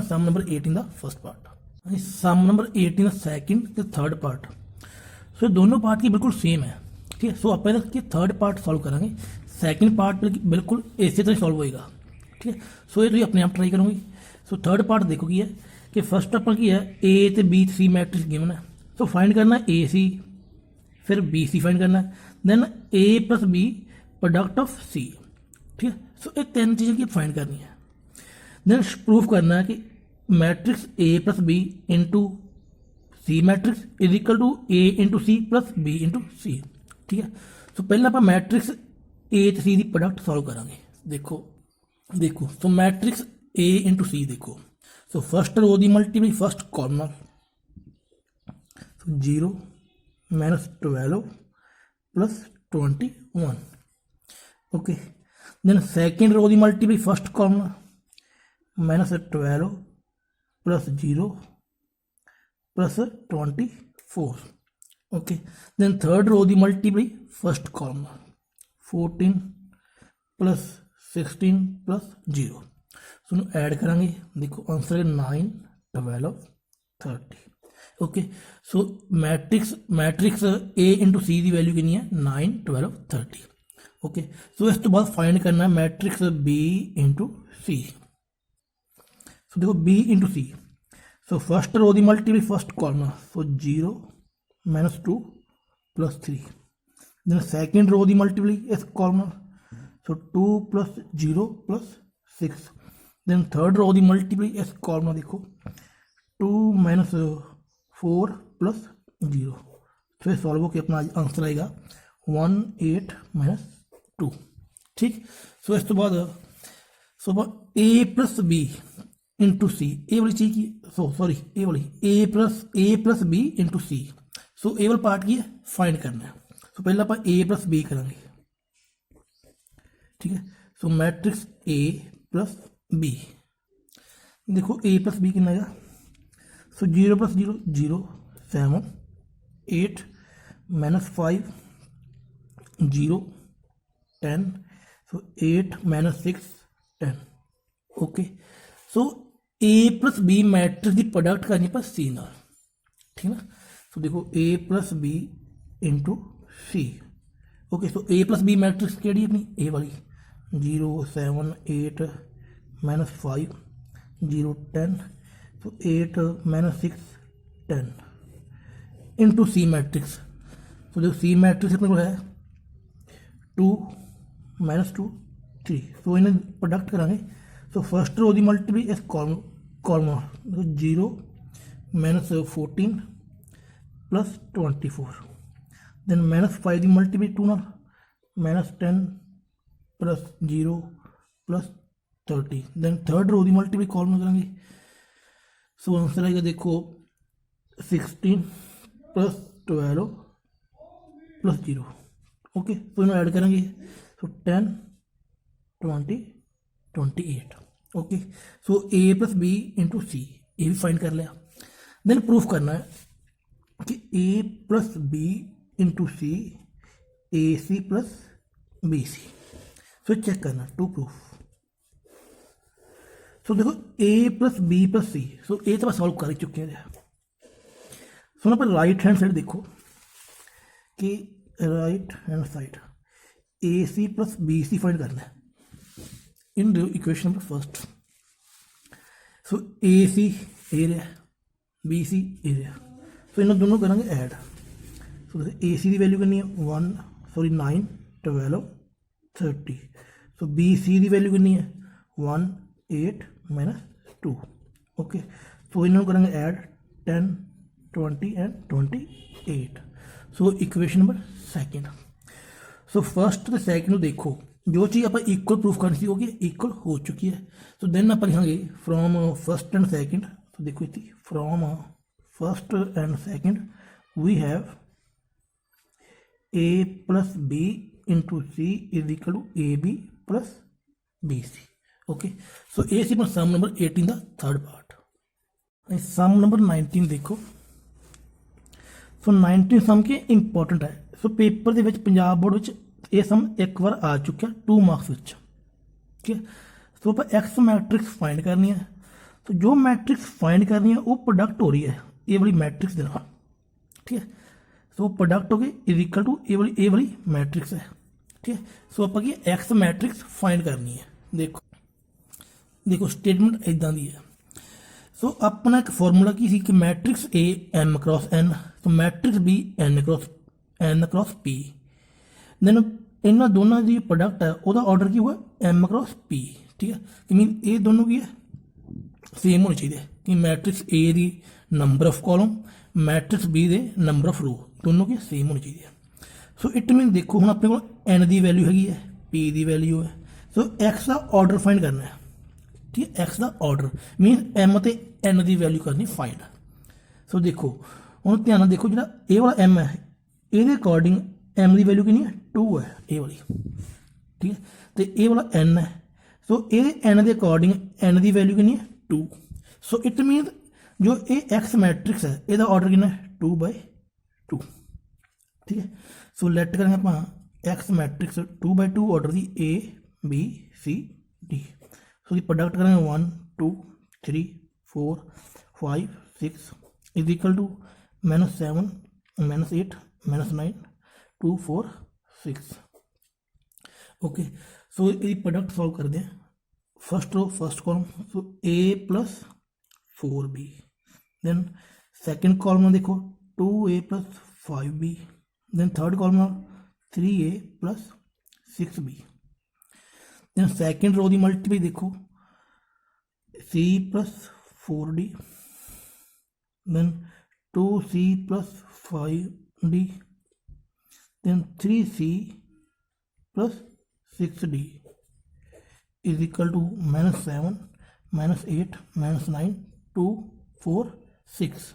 [SPEAKER 1] sum number 8 in the first part, sum number 8 in the second the third part. सो दोनों part की बिल्कुल same है, ठीक है। So आप पहले कि थर्ड पार्ट सॉल्व करेंगे, सेकंड पार्ट बिल्कुल इसी तरह सॉल्व होएगा, ठीक है। सो ये तो अपने आप ट्राई करूँगी। सो थर्ड पार्ट देखो की है कि फर्स्ट अपन की है ए तो बी सी मैट्रिक्स गिवन है, तो फाइंड करना है ए सी, फिर बी सी फाइंड करना है, then A plus B product of C, ठीक है। सो ये तीन चीज़ें की फाइंड करनी है। देन प्रूफ करना है कि matrix A plus B into C matrix is equal to A into C plus B into C, ठीक है। सो पहले आप मैट्रिक्स ए तो सी की प्रोडक्ट सॉल्व करांगे। देखो सो मैट्रिक्स ए इंटू सी देखो, सो फर्स्ट रो की multiply first column, so 0 -12 plus 21, okay. Then second row की multiply first column -12 plus 0 plus 24, okay. Then third row की multiply first column 14 plus 16 plus 0, so add करांगे। देखो answer है 9 12 30, okay. So matrix A into C की value कितनी है 9 12 30, okay. सो इस तो बाद फाइंड करना है matrix B into C. So देखो B into C, so first row की multiply first column, so 0 -2 plus 3, then second row की मल्टीप्लाई इस column, so 2 plus 0 plus 6, then third row की मल्टीप्लाई इस कॉलम देखो 2 -4 प्लस 0, फिर सॉल्व होकर अपना आंसर आएगा 1 8 -2, ठीक। सो इस तो बाद ए प्लस बी इंटू सी, ए वाली चीज की सॉरी ए वाली ए plus B into C, so A वाला पार्ट की है फाइंड करना है। सो पहले आप ए प्लस बी करेंगे, ठीक है। सो मैट्रिक्स ए प्लस बी, देखो ए प्लस बी कितना आएगा, सो 0 + 0 0 7 8 -5 0 10, सो 8 -6 10, okay. So A plus B matrix की प्रोडक्ट करनी पर सी ना, ठीक है ना। सो देखो A plus B into C, okay. So A plus B matrix केड़ी अपनी ए वाली 0 7 8 -5 0 10, सो 8 -6 10 इंटू सी मैट्रिक्स। तो देखो सी मैट्रिक्स अपने को है 2 -2 3, सो इन्हें प्रोडक्ट करांगे। सो फर्स्ट रो की मल्टीप्लाई इस कॉलम 0 -14 प्लस 24, देन -5 की multiply 2 -10 plus 0 plus 30, then third row की मल्टीप्लाई कॉलम करेंगे। सो आंसर आएगा देखो 16 प्लस 12 प्लस 0, ओके। तो इन्हें ऐड करेंगे, सो 10 20 28, okay. So A plus B into सी, ये भी फाइंड कर लिया। देन प्रूफ करना है कि A plus B into C A C plus B C, so check करना टू प्रूफ। सो देखो A plus B plus C, so A तो बस सॉल्व कर चुके हैं। सो पर राइट हैंड साइड देखो कि right hand side A C plus B C find करना है इन equation number first. So A C area B C area, so इन दोनों करेंगे ऐड। सो ए सी की वैल्यू कितनी है 9 12 30, सो बी सी की वैल्यू कितनी है 1 8 -2, ओके। सो इन्होंने करेंगे add 10 20 and 28, so equation number second. So first तो सैकेंड देखो जो चीज़ आप इक्वल प्रूफ करनी सी होगी इक्वल हो चुकी है। सो देन आप लिखांगे फ्रॉम फर्स्ट एंड सैकेंड, तो देखो इतनी from first and second we have A plus B into C is equal to A B plus B C, okay. So A C sum number 18 the third part. Sum number 19 देखो, ਸੋ 19 ਸਮ ਕੇ important ਹੈ। ਸੋ paper ਦੇ ਵਿੱਚ Punjab board ਵਿੱਚ ਇਹ ਸਮ ਇੱਕ ਵਾਰ ਆ ਚੁੱਕਿਆ 2 marks ਵਿੱਚ, ਠੀਕ ਹੈ। ਸੋ ਆਪਾਂ ਐਕਸ ਮੈਟ੍ਰਿਕਸ ਫਾਈਂਡ ਕਰਨੀ ਹੈ। ਸੋ ਜੋ ਮੈਟ੍ਰਿਕਸ ਫਾਈਂਡ ਕਰਨੀ ਹੈ ਉਹ ਪ੍ਰੋਡਕਟ ਹੋ ਰਹੀ ਹੈ ਇਹ ਵਾਲੀ ਮੈਟ੍ਰਿਕਸ ਦੇ ਨਾਲ, ਠੀਕ ਹੈ। ਸੋ ਪ੍ਰੋਡਕਟ ਹੋ ਗਏ ਇਜ਼ ਇਕੁਅਲ ਟੂ ਇਹ ਵਾਲੀ ਮੈਟ੍ਰਿਕਸ ਹੈ, ठीक है। सो आप एक्स मैट्रिक्स फाइंड करनी है। देखो स्टेटमेंट इदा दी है। सो अपना एक फॉर्मूला की सी कि matrix A M cross N, तो matrix B N cross P, then इन्होंने दोनों की प्रोडक्ट है वह ऑर्डर की हुआ एम क्रॉस पी, ठीक है। कि मीन ये दोनों की है सेम होनी चाहिए कि मैट्रिक्स ए की number of column, matrix B के नंबर ऑफ रो दोनों की सेम होनी चाहिए। सो इट मीन देखो हम अपने को एन की वैल्यू हैगी है, पी की वैल्यू है। सो एक्स का ऑर्डर फाइंड करना है, ठीक है। एक्स का ऑर्डर मीन एम तो एन की वैल्यू करनी फाइंड। सो देखो हम ध्यान देखो जो ए वाला एम है ये अकॉर्डिंग एम की वैल्यू कितनी है 2 है ए वाली, ठीक है। तो ए वाला एन है, सो ये एन के अकॉर्डिंग एन की वैल्यू कितनी है 2। सो इट मीन जो ये एक्स मैट्रिक्स है यदा ऑर्डर कितना है 2/2, ठीक है। सो लैट करेंगे आप एक्स मैट्रिक्स 2/2 ऑर्डर की A B C D. So the product करेंगे 1 2 3 4 5 6 is equal to -7 -8 -9 2 4 6। Okay so ये प्रोडक्ट सॉल्व कर दें। First row first column, so A plus 4b, then second column देखो 2a plus 5b, then third column 3a plus 6b, then second row की multiply देखो c plus 4d, then 2c plus 5d, then 3c plus 6d is equal to -7 -8 -9 2 4 6।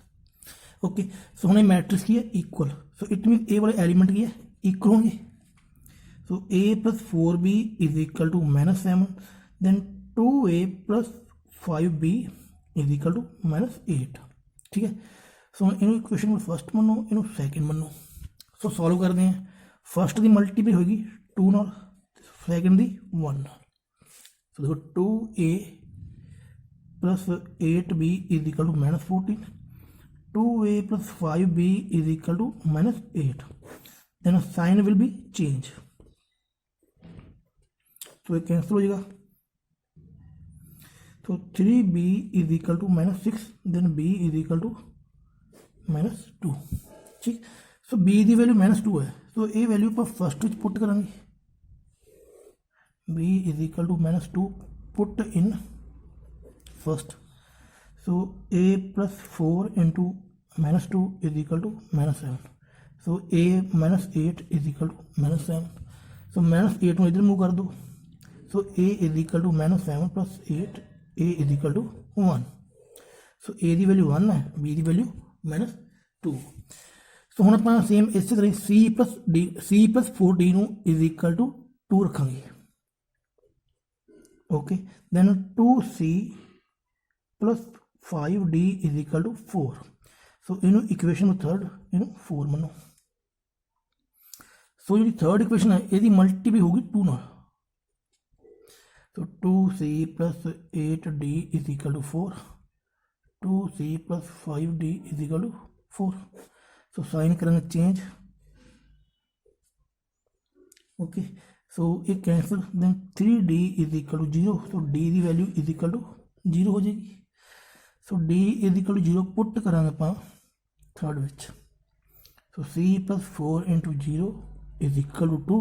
[SPEAKER 1] Okay so हमने matrix की है equal, so it mean A वाले element की है equal होंगे। So A plus 4b is equal to -7, then 2a plus 5b is equal to -8, ठीक है। सो इन इक्वेशन में फर्स्ट मनो इन सैकेंड मनो। सो सॉल्व करते हैं। फर्स्ट की मल्टीप्लाई होगी 2 नाल, सैकेंड की 1 नाल। सो देखो 2a plus 8b is equal to -14, 2a plus 5b is equal to -8, then sign will be change, तो ये कैंसिल हो जाएगा। तो 3b is equal to -6, then b is equal to -2, ठीक। सो b की वैल्यू -2 है, तो ये वैल्यू पर फर्स्ट पुट करेंगे, b is equal to -2 put in first. So a plus 4 into -2 is equal to -7, so a -8 is equal to -7, so -8 में इधर move कर दो। सो a is equal to -7 plus 8, a is equal to 1, so a की value 1 है, b की value -2। सो हम अपना same इस तरह c plus 4d ਨੂੰ is equal to 2 रखेंगे। Okay then 2c plus 5d is equal to 4। So इन इक्वेशन थर्ड इन 4 मनो। सो जी थर्ड इक्वेशन है ये मल्टीप्लाई होगी 2 नाल, तो 2c plus 8d is equal to 4, 2c plus 5d is equal to 4। So sign करेंगे चेंज, ओके। सो ये cancel, then 3d is equal to 0, तो d की वैल्यू इज इक्वल टू 0 हो जाएगी। So d is equal to 0 put करेंगे आप third विच, so c plus 4 into 0 is equal to 2,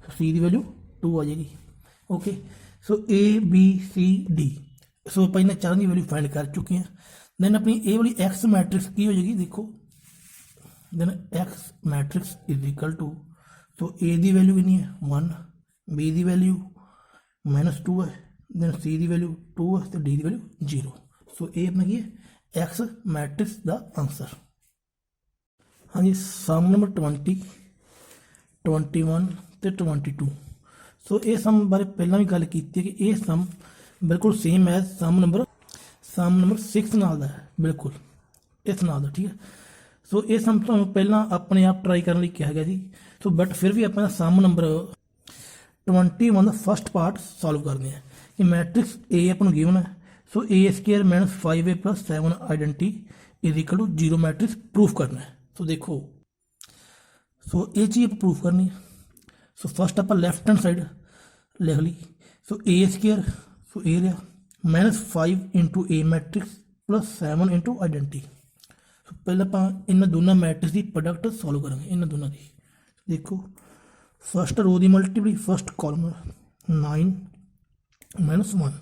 [SPEAKER 1] so c की वैल्यू 2 आ जाएगी। Okay so a b c d, so आप इन्हें चारों की वैल्यू फाइंड कर चुके हैं। देन अपनी ए वाली एक्स मैट्रिक्स की हो जाएगी, देखो then X matrix is equal to, तो a की वैल्यू कितनी है 1, b की वैल्यू -2 है, देन c की वैल्यू 2 है, तो d की वैल्यू 0। सो ये अपना की है एक्स मैट्रिक्स का आंसर। हाँ जी सम नंबर 20 21 तो 22। सो ये सम बारे पहला भी गल की कि ये सम बिल्कुल सेम है सम नंबर 6 नाल दा है, बिल्कुल इस नाल दा, ठीक है। ਸੋ ਇਹ ਸਮ ਤੁਹਾਨੂੰ ਪਹਿਲਾਂ ਆਪਣੇ ਆਪ ਟਰਾਈ ਕਰਨ ਲਈ ਕਿਹਾ ਗਿਆ ਸੀ। ਸੋ ਬਟ ਫਿਰ ਵੀ ਆਪਾਂ ਸਮ ਨੰਬਰ 21 ਦਾ ਫਸਟ ਪਾਰਟ ਸੋਲਵ ਕਰਦੇ ਹਾਂ ਕਿ ਮੈਟ੍ਰਿਕਸ A ਆਪਾਂ ਨੂੰ ਗਿਵਨ ਹੈ। So A² - 5A + 7 identity is equal to 0 matrix proof करना है। सो देखो, सो ये चीज़ आप प्रूफ करनी है। सो फस्ट आप लैफ्ट हैंड साइड लिख ली। सो A², सो ए रहा -5 × A मैट्रिक्स + 7 × आइडेंटी। सो पहले आप इन दोनों मैट्रिक्स की प्रोडक्ट सॉल्व करेंगे। इन दोनों की देखो, फस्ट रो की multiply first column 9 - 1।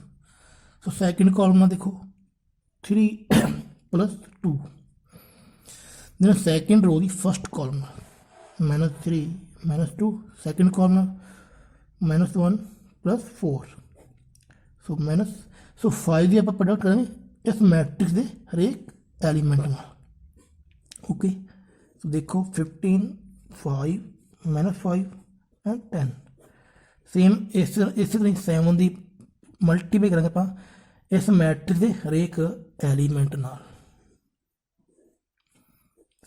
[SPEAKER 1] So second column देखो 3 + 2। then second row the first column -3 - 2, second column -1 + 4। सो 5 ਦੀ ਆਪਾਂ ਪ੍ਰੋਡਕਟ ਕਰਾਂਗੇ ਇਸ ਮੈਟ੍ਰਿਕਸ ਦੇ ਹਰੇਕ ਐਲੀਮੈਂਟ ਨਾਲ। ਓਕੇ, ਸੋ ਦੇਖੋ 15 5 -5 ਐਂਡ 10। ਸੇਮ ਇਸ ਤਰ੍ਹਾਂ 7 ਦੀ ਮਲਟੀਪਲਾਈ ਕਰਾਂਗੇ ਆਪਾਂ ਇਸ ਮੈਟ੍ਰਿਕਸ ਦੇ ਹਰੇਕ ਐਲੀਮੈਂਟ ਨਾਲ।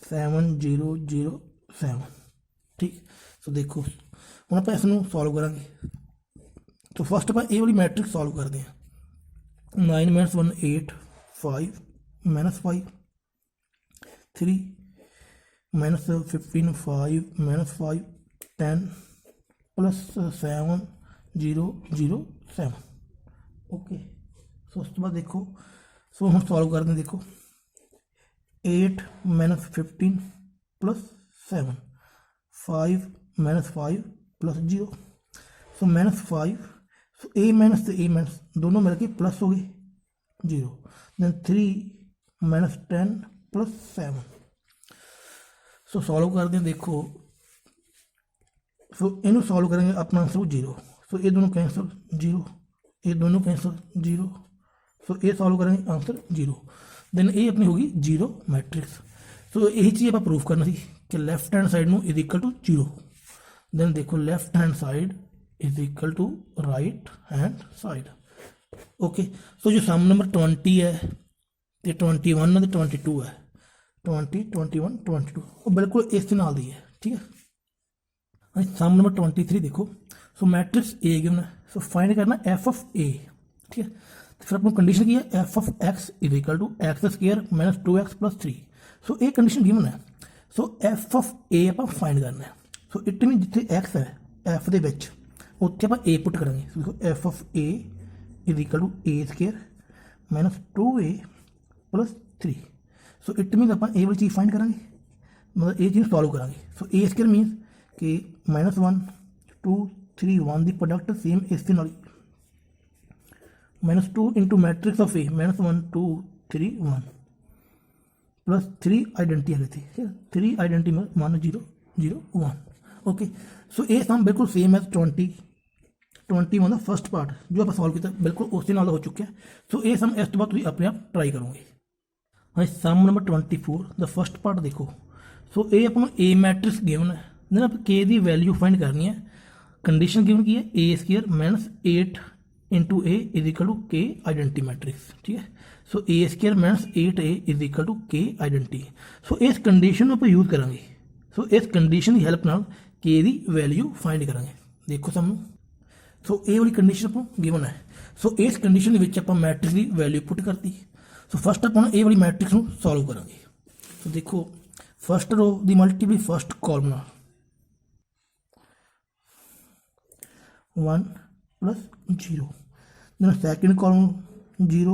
[SPEAKER 1] 7 0 0 7। ठीक, सो देखो हम आप इसनूं सॉल्व करांगे। तो फस्ट आप ये वाली मैट्रिक्स सॉल्व करते हैं। 9 - 1 8 5 - 5 3 -15 5 - 5 10 + 7 0 0 7। ओके, सो उस तो बाद देखो, सो हम सॉल्व करते हैं। देखो 8 - 15 + 7 5 - 5 + 0। सो -5, सो A- तो A- दोनों मिलके प्लस हो गए 0। दैन 3 - 10 + 7। सो सॉल्व करते हैं। देखो, सो इनू सॉल्व करेंगे अपना आंसर 0। सो ये दोनों कैंसल 0, ये दोनों कैंसल 0। सो ये सॉल्व करेंगे आंसर 0। दैन ये अपनी होगी 0 मैट्रिक्स। सो यही चीज़ आप प्रूफ करना सी कि लैफ्ट हैंड साइड में इज इक्वल टू 0। दैन देखो left hand side is equal to right hand side. Okay, so जो सम नंबर 20 है तो 21 है तो 22 है। 20 21 22 वो बिल्कुल इस नाल दी है। ठीक है, सम नंबर 23 देखो। सो मैट्रिक्स A गिवन है। सो फाइंड करना f(A)। ठीक है, तो फिर अपनी कंडीशन की है f(x) is equal to x² - 2x + 3। सो ये कंडीशन गिवन है। सो f(A) आप फाइंड करना है। सो इट मीन जिथे x है f ਦੇ ਵਿੱਚ ਉੱਥੇ ਆਪਾਂ a ਪੁੱਟ ਕਰਾਂਗੇ। ਸੋ ਦੇਖੋ f(A) is equal to a² - 2a + 3। So it mean ਆਪਾਂ ਇਹ ਵਾਲੀ ਚੀਜ਼ फाइंड ਕਰਾਂਗੇ, मतलब ये चीज़ सॉल्व करांगे। सो a² मीनस कि -1 2 3 1 ਦੀ प्रोडक्ट सेम इस ਦੇ ਨਾਲ -2 × मैट्रिक्स ऑफ A -1 2 3 1 + 3 आइडेंटी आ गई थी। ठीक है, 3 आइडेंटी में 1 0 0 1। ओके, सो ये सम बिल्कुल सेम है 21 का फस्ट पार्ट जो आप सॉल्व किया बिल्कुल उस नाल हो चुका है। सो ये सम इस तो बाद अपने आप ट्राई करोगे। हाँ, सम नंबर 24 द फस्ट पार्ट देखो। सो ये अपन A मैट्रिक्स गिवन है, देन आप K की वैल्यू फाइंड करनी है। कंडीशन गिवन की है A² - 8 × A is equal to K identity matrix. ठीक है, so A² - 8A is equal to K identity. So इस कंडीशन आप यूज करेंगे। सो इस कंडीशन की हैल्प नाल K की वैल्यू फाइंड करेंगे। देखो सामू, सो ये वाली कंडीशन आप गिवन है। सो इस कंडीशन के आप मैट्रिक्स की वैल्यू पुट करती। सो फस्ट आप ये वाली मैट्रिक्स को सॉल्व करेंगे। सो देखो फस्ट रो की multiply first column 1 + 0। then second column 0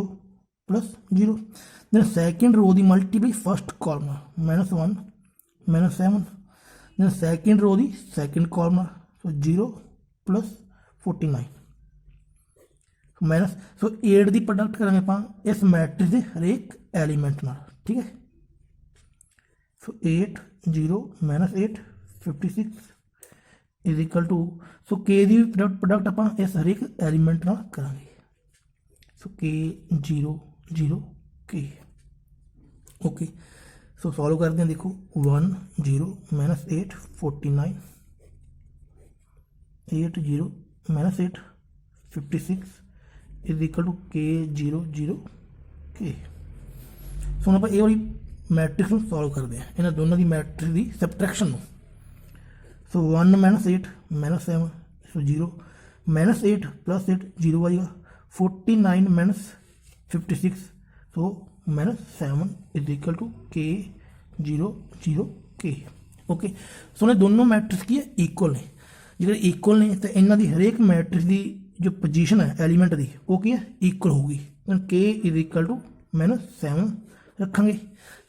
[SPEAKER 1] + 0। then second row की multiply first column -1 -7। then second row की second column so 0 + 49 minus. So 8 की प्रोडक्ट करेंगे आप इस मैट्रिक्स के हरेक एलीमेंट नाल। ठीक है, so 8 0 -8 56 is equal to so K की प्रोडक्ट आप इस हरेक एलीमेंट नाल करांगे। So K 0 0 K। Okay, so solve करते हैं। देखो 1 0 -8 49 8 0 -8 56 is equal to K 0 0 K। So हम आप ये वाली मैट्रिक्स ਨੂੰ ਸੋਲਵ ਕਰਦੇ ਹਾਂ, ਇਹਨਾਂ ਦੋਨਾਂ ਦੀ ਮੈਟ੍ਰਿਕਸ ਦੀ ਸਬਟਰੈਕਸ਼ਨ ਨੂੰ। ਸੋ 1 - 8 - 7 ਸੋ 0 -8 + 8 0 ਆਏਗਾ। 49 - 56 ਸੋ -7 = K 0 0 K। ਓਕੇ, ਸੋ ਇਹ ਦੋਨੋਂ ਮੈਟ੍ਰਿਕਸ ਕੀ ਹੈ, ਇਕੁਅਲ ਨੇ। ਜਿਹੜੇ ਇਕੁਅਲ ਨੇ ਤਾਂ ਇਹਨਾਂ ਦੀ ਹਰੇਕ ਮੈਟ੍ਰਿਕਸ ਦੀ ਜੋ ਪੋਜੀਸ਼ਨ ਹੈ ਐਲੀਮੈਂਟ ਦੀ ਉਹ ਕੀ ਹੈ, ਇਕੁਅਲ ਹੋਊਗੀ। K = -7 ਰੱਖਾਂਗੇ।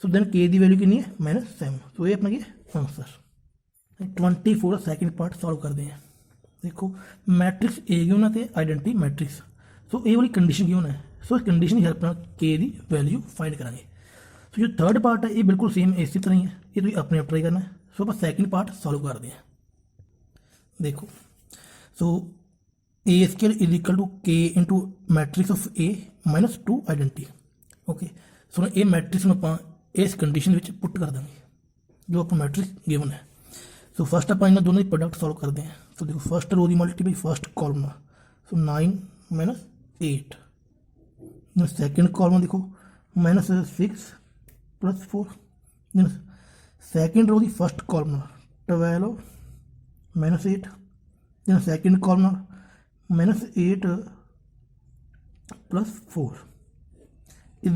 [SPEAKER 1] ਸੋ ਦੈਨ K ਦੀ ਵੈਲਿਊ ਕਿੰਨੀ ਹੈ, -7। ਸੋ ਇਹ ਆਪਣਾ ਕੀ ਆਂਸਰ। 24 ਸੈਕਿੰਡ ਪਾਰਟ ਸੋਲਵ ਕਰਦੇ ਹਾਂ। देखो मैट्रिक्स ए गिवन है आइडेंटिटी मैट्रिक्स। सो ये वाली कंडीशन गिवन है। सो इस कंडीशन की हेल्प नाल के दी वैल्यू फाइंड करांगे। सो जो थर्ड पार्ट है ये बिल्कुल सेम इसी तरह ही है, ये तुम अपने आप ट्राई करना है। सो आप सैकेंड पार्ट सॉल्व करते हैं। देखो so A square = K * matrix of A - 2 identity. Okay, so ये मैट्रिक्स में आप इस कंडीशन में पुट कर देंगे जो आप मैट्रिक्स गिवन है। सो फस्ट आप इन्होंने दोनों की प्रोडक्ट सॉल्व करते हैं। तो देखो फस्ट रो की मल्टीप्लाई फस्ट कॉलम। सो 9 - 8 सैकेंड कॉलम देखो -6 + 4 सैकेंड रो की फस्ट कॉलम 12 - 8 सैकेंड कॉलम -8 + 4 =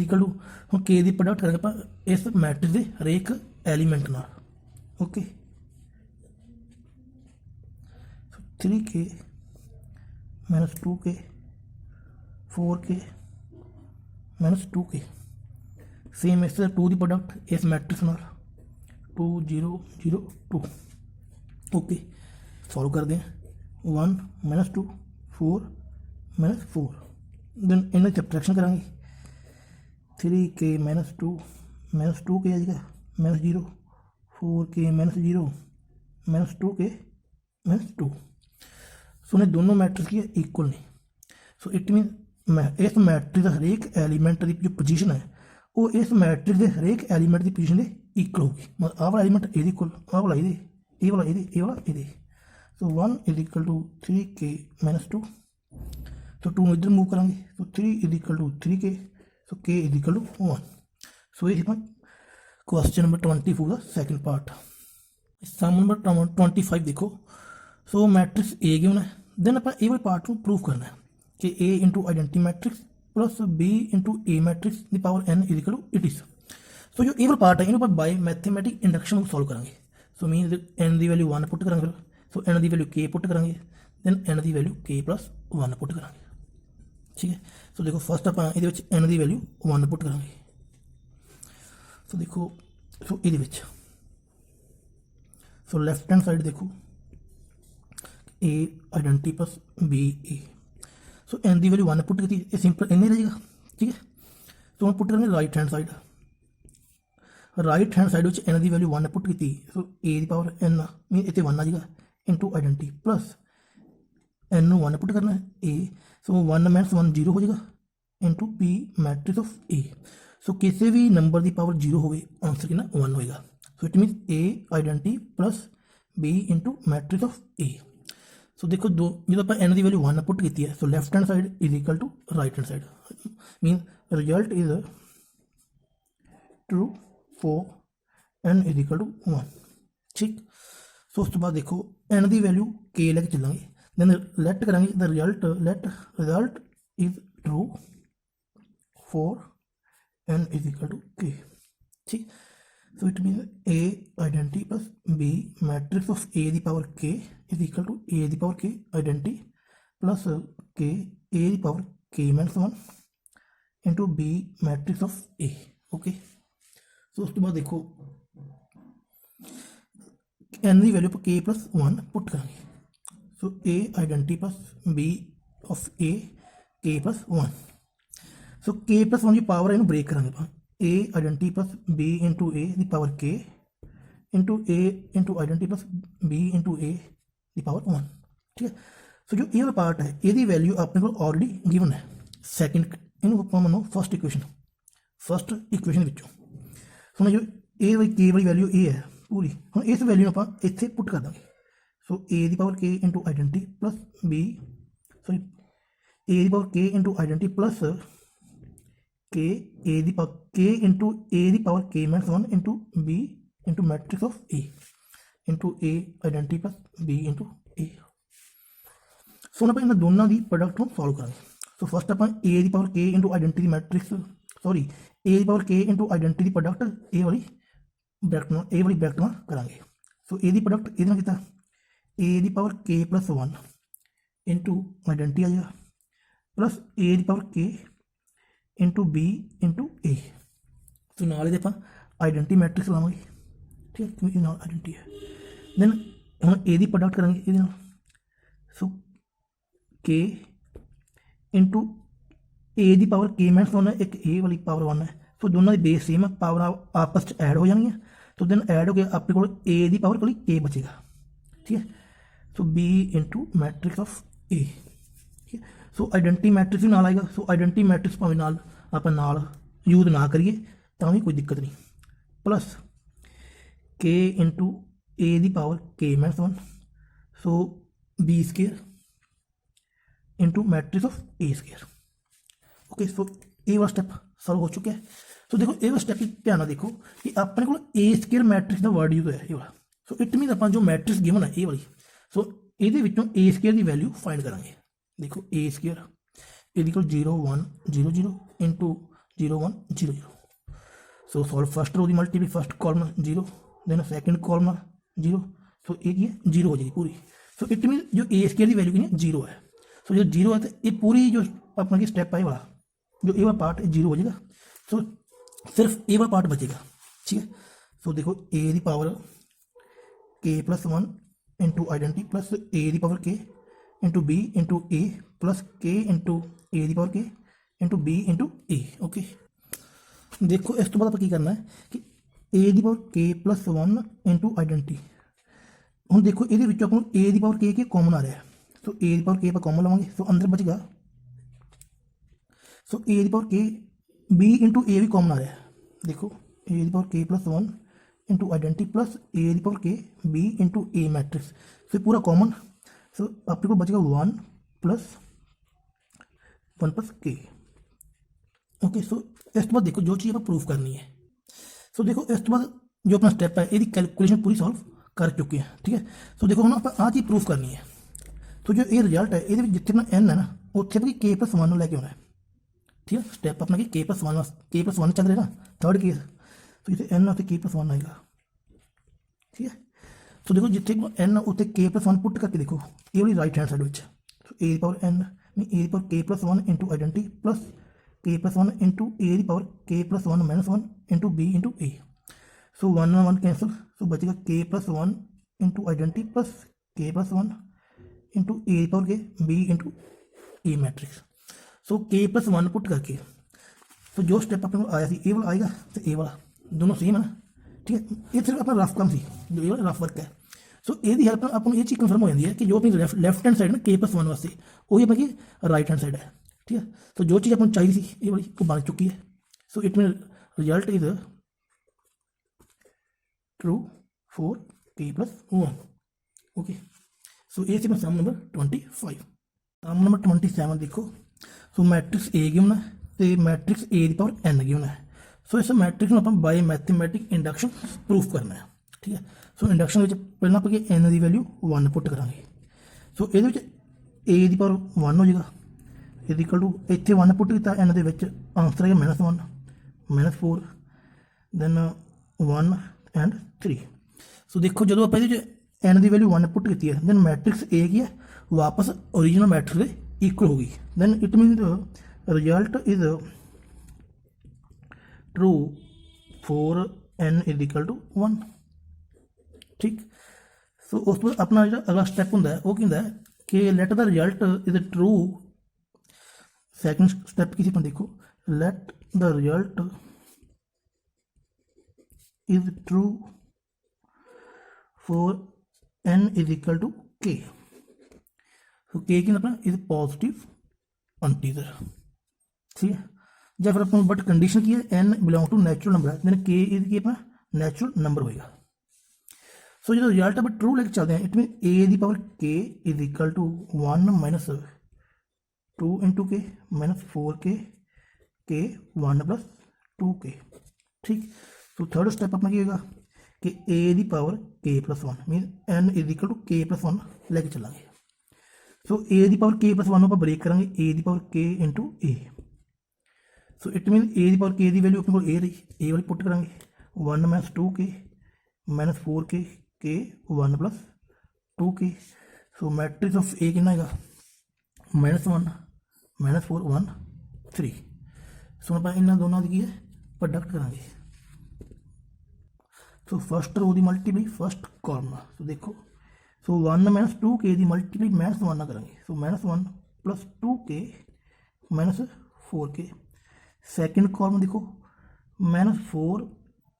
[SPEAKER 1] हम के की प्रोडक्ट करेंगे आप इस मैट्रिक्स के हरेक एलीमेंट नाल। Okay, 3K - 2K 4K - 2K same इस 2 की प्रोडक्ट इस मैट्रिक्स नाल 2 0 0 2। ओके, सॉल्व करते हैं। 1 - 2 4 - 4 देन इन्हें सबट्रैक्शन करांगे। 3K - 2 -2K आ जाएगा -0 4K - 0 -2K -2। सो ने दोनों मैट्रिक्स की इक्वल नहीं। सो इट मीन इस मैट्रिक्स का हरेक एलीमेंट की जो पोजीशन है वो इस मैट्रिक्स के हरेक एलीमेंट की पोजीशन के इक्वल होगी। मतलब आह वाला एलीमेंट ये इक्वल, आह वाला ये वाला ये वाला ये। सो 1 = 3K - 2 तो 2 इधर मूव करेंगे। तो 3 = 3K सो K = 1। सो ये क्वेश्चन नंबर 24 का सैकेंड पार्ट। सम नंबर 25 देखो। सो मैट्रिक्स ए गिवन है, देन आप ये वाले पार्ट को प्रूव करना है कि A * identity matrix + B * A matrix the power n = it is. So जो ये वाला पार्ट है इन्होंने आप बाय मैथमेटिक इंडक्शन सॉल्व करेंगे। सो मीन n की वैल्यू 1 पुट करेंगे, सो n की वैल्यू K पुट करेंगे, देन n की वैल्यू K + 1 पुट करेंगे। ठीक है, सो देखो फस्ट आप ये n की वैल्यू 1 पुट करेंगे। सो देखो सो ये सो लैफ्ट हैंड साइड देखो A identity + B A। So n की वैल्यू 1 पुट की ये सिंपल इन्हें रहेगा। ठीक है, तो हम पुट करेंगे right hand side. Right hand side n की वैल्यू 1 पुट की। सो A की पावर n मीन इतने 1 आ जाएगा * आइडेंटिटी प्लस n 1 पुट करना है A। सो 1 - 1 0 हो जाएगा P मैट्रिक्स ऑफ A। सो किसी भी नंबर की पावर 0 हो आंसर कितना 1 होएगा। सो it mean A identity plus B * matrix of A। सो देखो दो जो आप n की वैल्यू 1 पुट की है। So left hand side = right hand side mean result is true for n = 1। ठीक, सो उस तो बाद देखो n की वैल्यू K लेके चलेंगे, देन लेट करेंगे the result is true for n = K। ठीक, so it mean A identity + B matrix of A की पावर K = A की power K identity plus K A की power K - 1 B matrix of A। Okay, so उस तो बाद देखो n की value K + 1 put करेंगे। सो A identity + B of A K + 1। So K + 1 की पावर इन ब्रेक करेंगे आप A आइडेंटिटी + B * A की power K A identity + B * A की पावर 1। ठीक है, सो जो ये वाला पार्ट है ये वैल्यू अपने को ऑलरेडी गिवन है। सैकेंड इन मनो फस्ट इक्वेशन विचों हम जो ए वाली K वाली वैल्यू ये है पूरी, हम इस वैल्यू आप इत्थे पुट कर देंगे। सो A की power K identity plus B sorry A की power K identity plus K A the power K into A the power K minus 1 into B into matrix of A into A identity plus B into A. So हम इन दोनों की product में solve करेंगे। सो first आप ए दी power K into identity matrix sorry ए दी power K into identity की product ए वाली bracket में करांगे। सो ए दी प्रोडक्ट ये किया ए दी power k plus 1 into identity आ जाएगा प्लस ए दी power K into B into ए। तो नाल ये आप आइडेंटिटी मैट्रिक्स लावांगे, ठीक है, क्योंकि नाल आइडेंटिटी है। दैन हम ए दी प्रोडक्ट करेंगे ये। सो के into A the power K minus 1 है, एक ए वाली पावर 1 है। सो दोनों की बेस सेम है, पावर आपस ऐड हो जाएगी। तो दैन ऐड हो गया अपने को ए दी पावर कोई के बचेगा, ठीक है। So B into matrix of ए, ठीक है। सो आइडेंटिटी मैट्रिक्स भी नाल आएगा। सो आइडेंटिटी मैट्रिक्स भावें नाल आपां नाल यूज ना करिए तां भी कोई दिक्कत नहीं। Plus K into A the power K minus 1 so B square into matrix of A square. Okay, so A वाला स्टैप सॉल्व हो चुका है। सो देखो ये वाला स्टैप ध्यान नाल देखो कि अपने को ए स्केयर मैट्रिक्स का वर्ड यूज है ये वाला। सो इट मीन आप जो मैट्रिक्स गिवन है ये वाली, सो ये ए स्केयर की वैल्यू फाइंड करांगे। देखो ए स्केयर ये 0 1 0 0 into 0 1 0 0। So solve first row की multiply first column 0 then second column 0। So ये की है 0 हो जाएगी पूरी। सो इट मीन जो ए स्केयर की वैल्यू की 0 है। सो जो 0 है तो ये पूरी जो अपना की स्टेप है वाला जो ए वाला पार्ट 0 हो जाएगा। सो सिर्फ ए वाला पार्ट बचेगा, ठीक है। सो देखो A the power k plus 1 into identity plus A the power K into B into A plus K into A the power K into B into A. Okay, देखो इस तो बाद आप करना है कि A the power k plus 1 into identity. हम देखो ये ए दी पावर के कॉमन आ रहा है। सो ए दी पावर के आप कॉमन लवेंगे, सो अंदर बचेगा। सो A the power k B into ए भी कॉमन आ रहा है। देखो A the power k plus 1 into identity plus A the power k B into A matrix. सो पूरा कॉमन। सो अपने को बचेगा 1 प्लस के। ओके, सो इस तो बाद देखो जो चीज़ आप प्रूफ करनी है। सो देखो इस तो बाद जो अपना स्टेप है ये कैलकुलेशन पूरी सॉल्व कर चुके हैं, ठीक है। सो देखो हम आप चीज़ प्रूफ करनी है। तो जो ये रिजल्ट है ये जितने अपना एन है ना उत्थे के प्लस 1 लैके आना है, ठीक है। स्टेप अपना कि के प्लस 1 चल रहा है ना थर्ड केस। तो जिसे एन उत्थे के प्लस 1 आएगा, ठीक है। तो देखो जितने एन उत्ते के प्लस 1 पुट करके देखो ये वाली राइट हैंड साइड में। So A the power n A the power k plus 1 into identity plus k plus 1 into A the power k plus 1 minus 1 into B into A. So 1 1 cancel. So बचेगा k plus 1 into identity plus k plus 1 into A the power k B into A matrix. So k plus 1 put करके तो जो step अपने को आया थी ए वाला आएगा तो ए वाला दोनों सेम है ना, ठीक है। ये सिर्फ अपना रफ काम थी जो ये रफ वर्क है। सो ये हेल्प आपको ये चीज़ कन्फर्म हो जाती है कि जो अपनी लैफ्ट हैंड साइड में के प्लस 1 वास्ते वही अपनी राइट हैंड साइड है, ठीक है। तो जो चीज़ अपन चाहिए थी ये वाली को बन चुकी है। So it mean result is true for के प्लस 1। ओके, सो ये थी सम नंबर 25। सम नंबर 27 देखो। सो मैट्रिक्स ए गिवन है तो matrix A the power N given है। सो इस मैट्रिक्स में अपन बाय मैथमेटिक इंडक्शन प्रूफ करना है, ठीक है। सो इंडक्शन में पहला आप एन की वैल्यू 1 पुट करा। सो ये ए दी पावर 1 हो जाएगा इक्वल टू इतने 1 पुट किया एन के आंसर है -1 -4 दैन 1 एंड 3। सो देखो जो आप एन की वैल्यू 1 पुट की है दैन मैट्रिक्स ए की है वापस ओरिजिनल मैट्रिक्स के इक्वल होगी। Then it mean result is true for N is equal to 1, ठीक। सो उस पर अपना जो अगला स्टैप होंगे वो क्या है कि let the result is true. Second step की अपन देखो let the result is true for N is equal to K. So के की अपना इज पॉजिटिव इंटीजर, ठीक है। या फिर अपन बट कंडीशन की है N belong to natural number है दैन के इज की अपना नैचुरल नंबर होएगा। सो जो रिजल्ट अब ट्रू लेके चलते हैं it mean A the power के इज इक्वल टू 1 - 2 इंटू के -4 के के 1 प्लस 2k। ठीक। तो थर्ड स्टैप अपना क्या होगा कि A the power k plus 1 mean n is equal to k plus 1 लेके चलेंगे। So A the power k plus 1 आप ब्रेक करेंगे A the power k into A. So it mean A the power k की value अपने को ए रही, A वाली पुट करेंगे 1 minus 2k minus 4k k 1 plus 2k। So matrix of A कितना है -1 -4 1 3। सो आप इन्होंने दोनों की है प्रोडक्ट करेंगे। सो फर्स्ट रो की मल्टीप्लाई फर्स्ट कॉलम। तो देखो सो 1 माइनस 2k की मल्टीप्लाई -1 करेंगे। So -1 plus 2k minus 4k। Second column देखो -4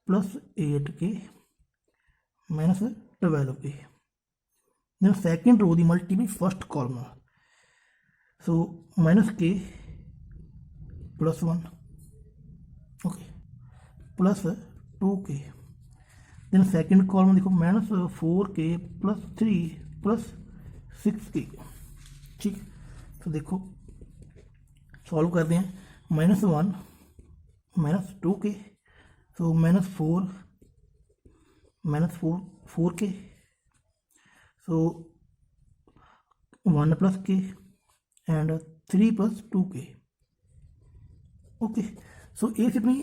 [SPEAKER 1] plus 8k minus 12k। Then second row की multiply first column. So -k plus 1 okay plus 2k। Then second column देखो -4k plus 3 plus 6k। ठीक। तो देखो solve करते हैं -1 minus 2k। So -4 4k। So 1 plus k and 3 plus 2k। Okay. So ये अपनी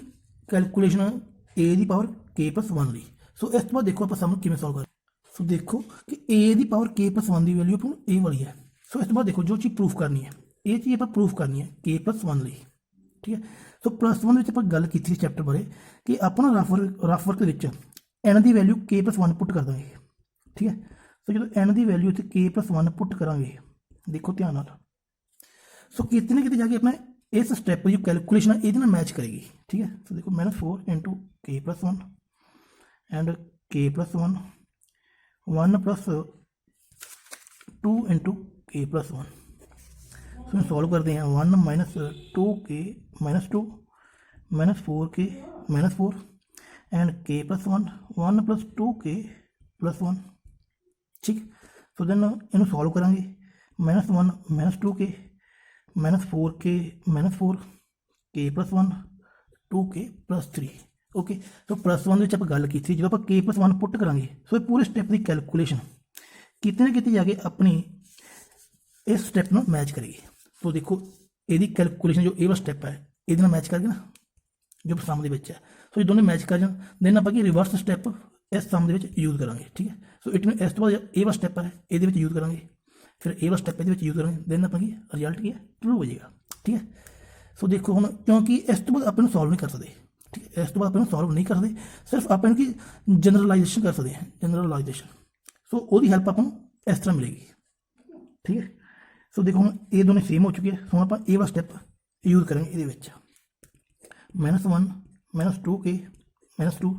[SPEAKER 1] calculation A the power k plus 1 ली। So इस बाद देखो आप सम किमें सॉल्व कर। सो देखो कि A the power k plus 1 की वैल्यू अपन ए वाली है। सो इस बाद देखो जो चीज़ प्रूफ करनी है ये चीज़ आप प्रूफ करनी है k प्लस 1 ली। ठीक है। सो प्लस 1 आप गल की चैप्टर बारे कि अपना रफ वर्क के एन की वैल्यू k प्लस 1 पुट कर देंगे। ठीक है। सो जो एन की वैल्यू इतने k प्लस 1 पुट करा देखो ध्यान नाल। सो कितने कितने जाके अपने इस स्टैप जो कैलकुलेशन है ये मैच करेगी। ठीक है। तो देखो -4 into k plus 1 and k plus 1 1 plus 2 into k plus 1। So solve करते हैं 1 minus 2k minus 2 minus 4k minus 4 and k plus 1 1 plus 2k plus 1। ठीक। सो देन इन सॉल्व करेंगे -1 minus 2k minus 4k minus 4 k plus 1 2k plus 3। Okay. So plus 1 आप गल की जो आप k plus 1 put करा। सो पूरे step की कैलकुलेशन कितने कितने जाके अपनी इस स्टैप में मैच करेगी। तो देखो यदि कैलकुलेशन जो ये वाला स्टैप है ये मैच कर गया ना जो सम के है। सो जो दोनों मैच कर जाए देन आप रिवर्स स्टैप इस सम के यूज करा। ठीक है। सो इट मीन इस तो बाद ये वाला स्टैप है ये यूज करा फिर ये वाला स्टैप ये यूज करेंगे देन आप रिजल्ट की ट्रू हो जाएगा। ठीक है। सो देखो हम क्योंकि इस तो बाद आप सॉल्व नहीं कर सकते। ठीक है। इस तो बाद आप सॉल्व नहीं कर सकते सिर्फ आप इनकी जनरलाइजेशन कर सकते हैं जनरलाइजेशन। सो वो हेल्प आप इस तरह मिलेगी। ठीक है। सो देखो हम ये दोनों सेम हो चुके हैं। सो आप ये वाला स्टैप यूज करेंगे ये -1 minus 2k minus 2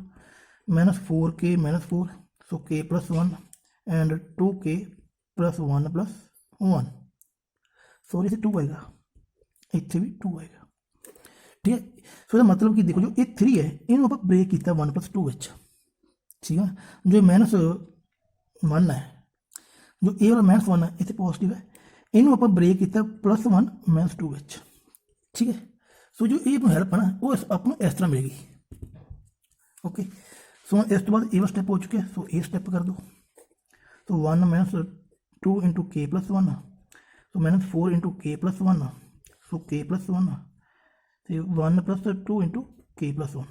[SPEAKER 1] minus 4k minus 4 so k plus 1 and 2k plus 1 plus 1। Sorry इसे 2 आएगा इतने भी 2 आएगा। ठीक है। सो इसका मतलब कि देखो जो ये 3 है इन्हों आप ब्रेक किया 1 प्लस 2 ठीक है। जो -1 है जो ए वाला -1 है इतने पॉजिटिव है इन्हों आप ब्रेक किया +1 -2 ठीक है। सो जो ये हेल्प है ना वो आपको इस तरह मिलेगी। ओके। सो इस तो बाद ये स्टैप हो चुके हैं। सो ये स्टैप कर दो। तो 1 minus 2 into k plus 1 so -4 into k plus 1 so k plus 1 तो 1 plus 2 into k plus 1।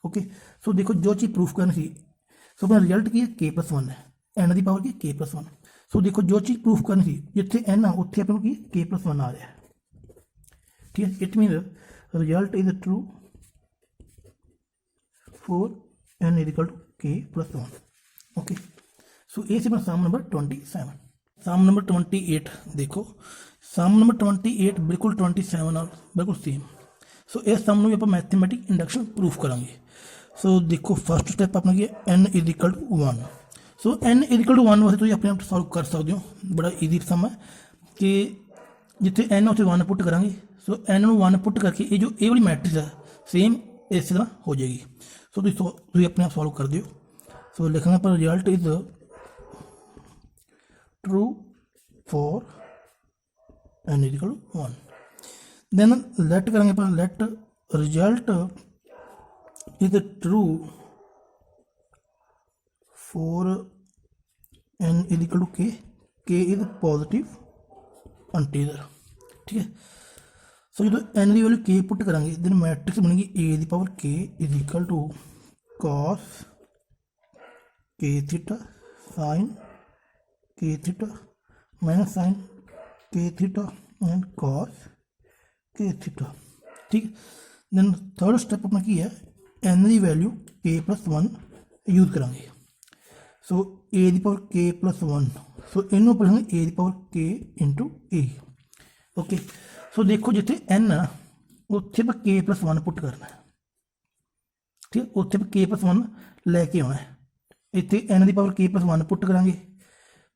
[SPEAKER 1] Okay. So देखो जो चीज़ प्रूफ करनी थी सो अपना रिजल्ट की k प्लस 1 है एन की पावर की k प्लस 1। सो देखो जो चीज़ प्रूफ करनी थी जिथे एन आ उत्थे अपन की k प्लस 1 आ रहा है। ठीक है। It mean result is true for n is equal to k plus 1। Okay. So ये से सम नंबर 27। सम नंबर 28 देखो सम नंबर 28 बिल्कुल 27 और बिल्कुल सेम। सो इस सम में आप मैथमेटिक इंडक्शन प्रूफ करेंगे। सो देखो फर्स्ट स्टैप अपना की n is equal to 1। So n is equal to 1 वास्ते तुम अपने आप सॉल्व कर सकते हो। बड़ा ईजी सम है कि जिथे n उत्थे 1 पुट करा। सो n में 1 पुट करके ये जो ये वाली मैट्रिक्स है सेम इस तरह हो जाएगी। सो तुम अपने आप सॉल्व कर दियो। सो लिखना पर result is true for n is equal to 1। Then let करेंगे अपन, let result is true for n is equal to k is positive integer. ठीक है, सो जो n की वैल्यू k पुट करेंगे देन मैट्रिक्स बनेगी a की power k is equal to cos k theta sin k theta minus sin k theta and cos k theta. ठीक, then third step अपना की है n की वैल्यू k प्लस 1 यूज करेंगे। सो a की power k plus 1, सो इनू पढ़ेंगे a की पावर k इंटू ए। ओके, सो देखो जिथे n है उत्थे पर k प्लस 1 पुट करना है। ठीक है, उत्थे पर k प्लस 1 लैके आना है। इतने n की पावर k प्लस 1 पुट करा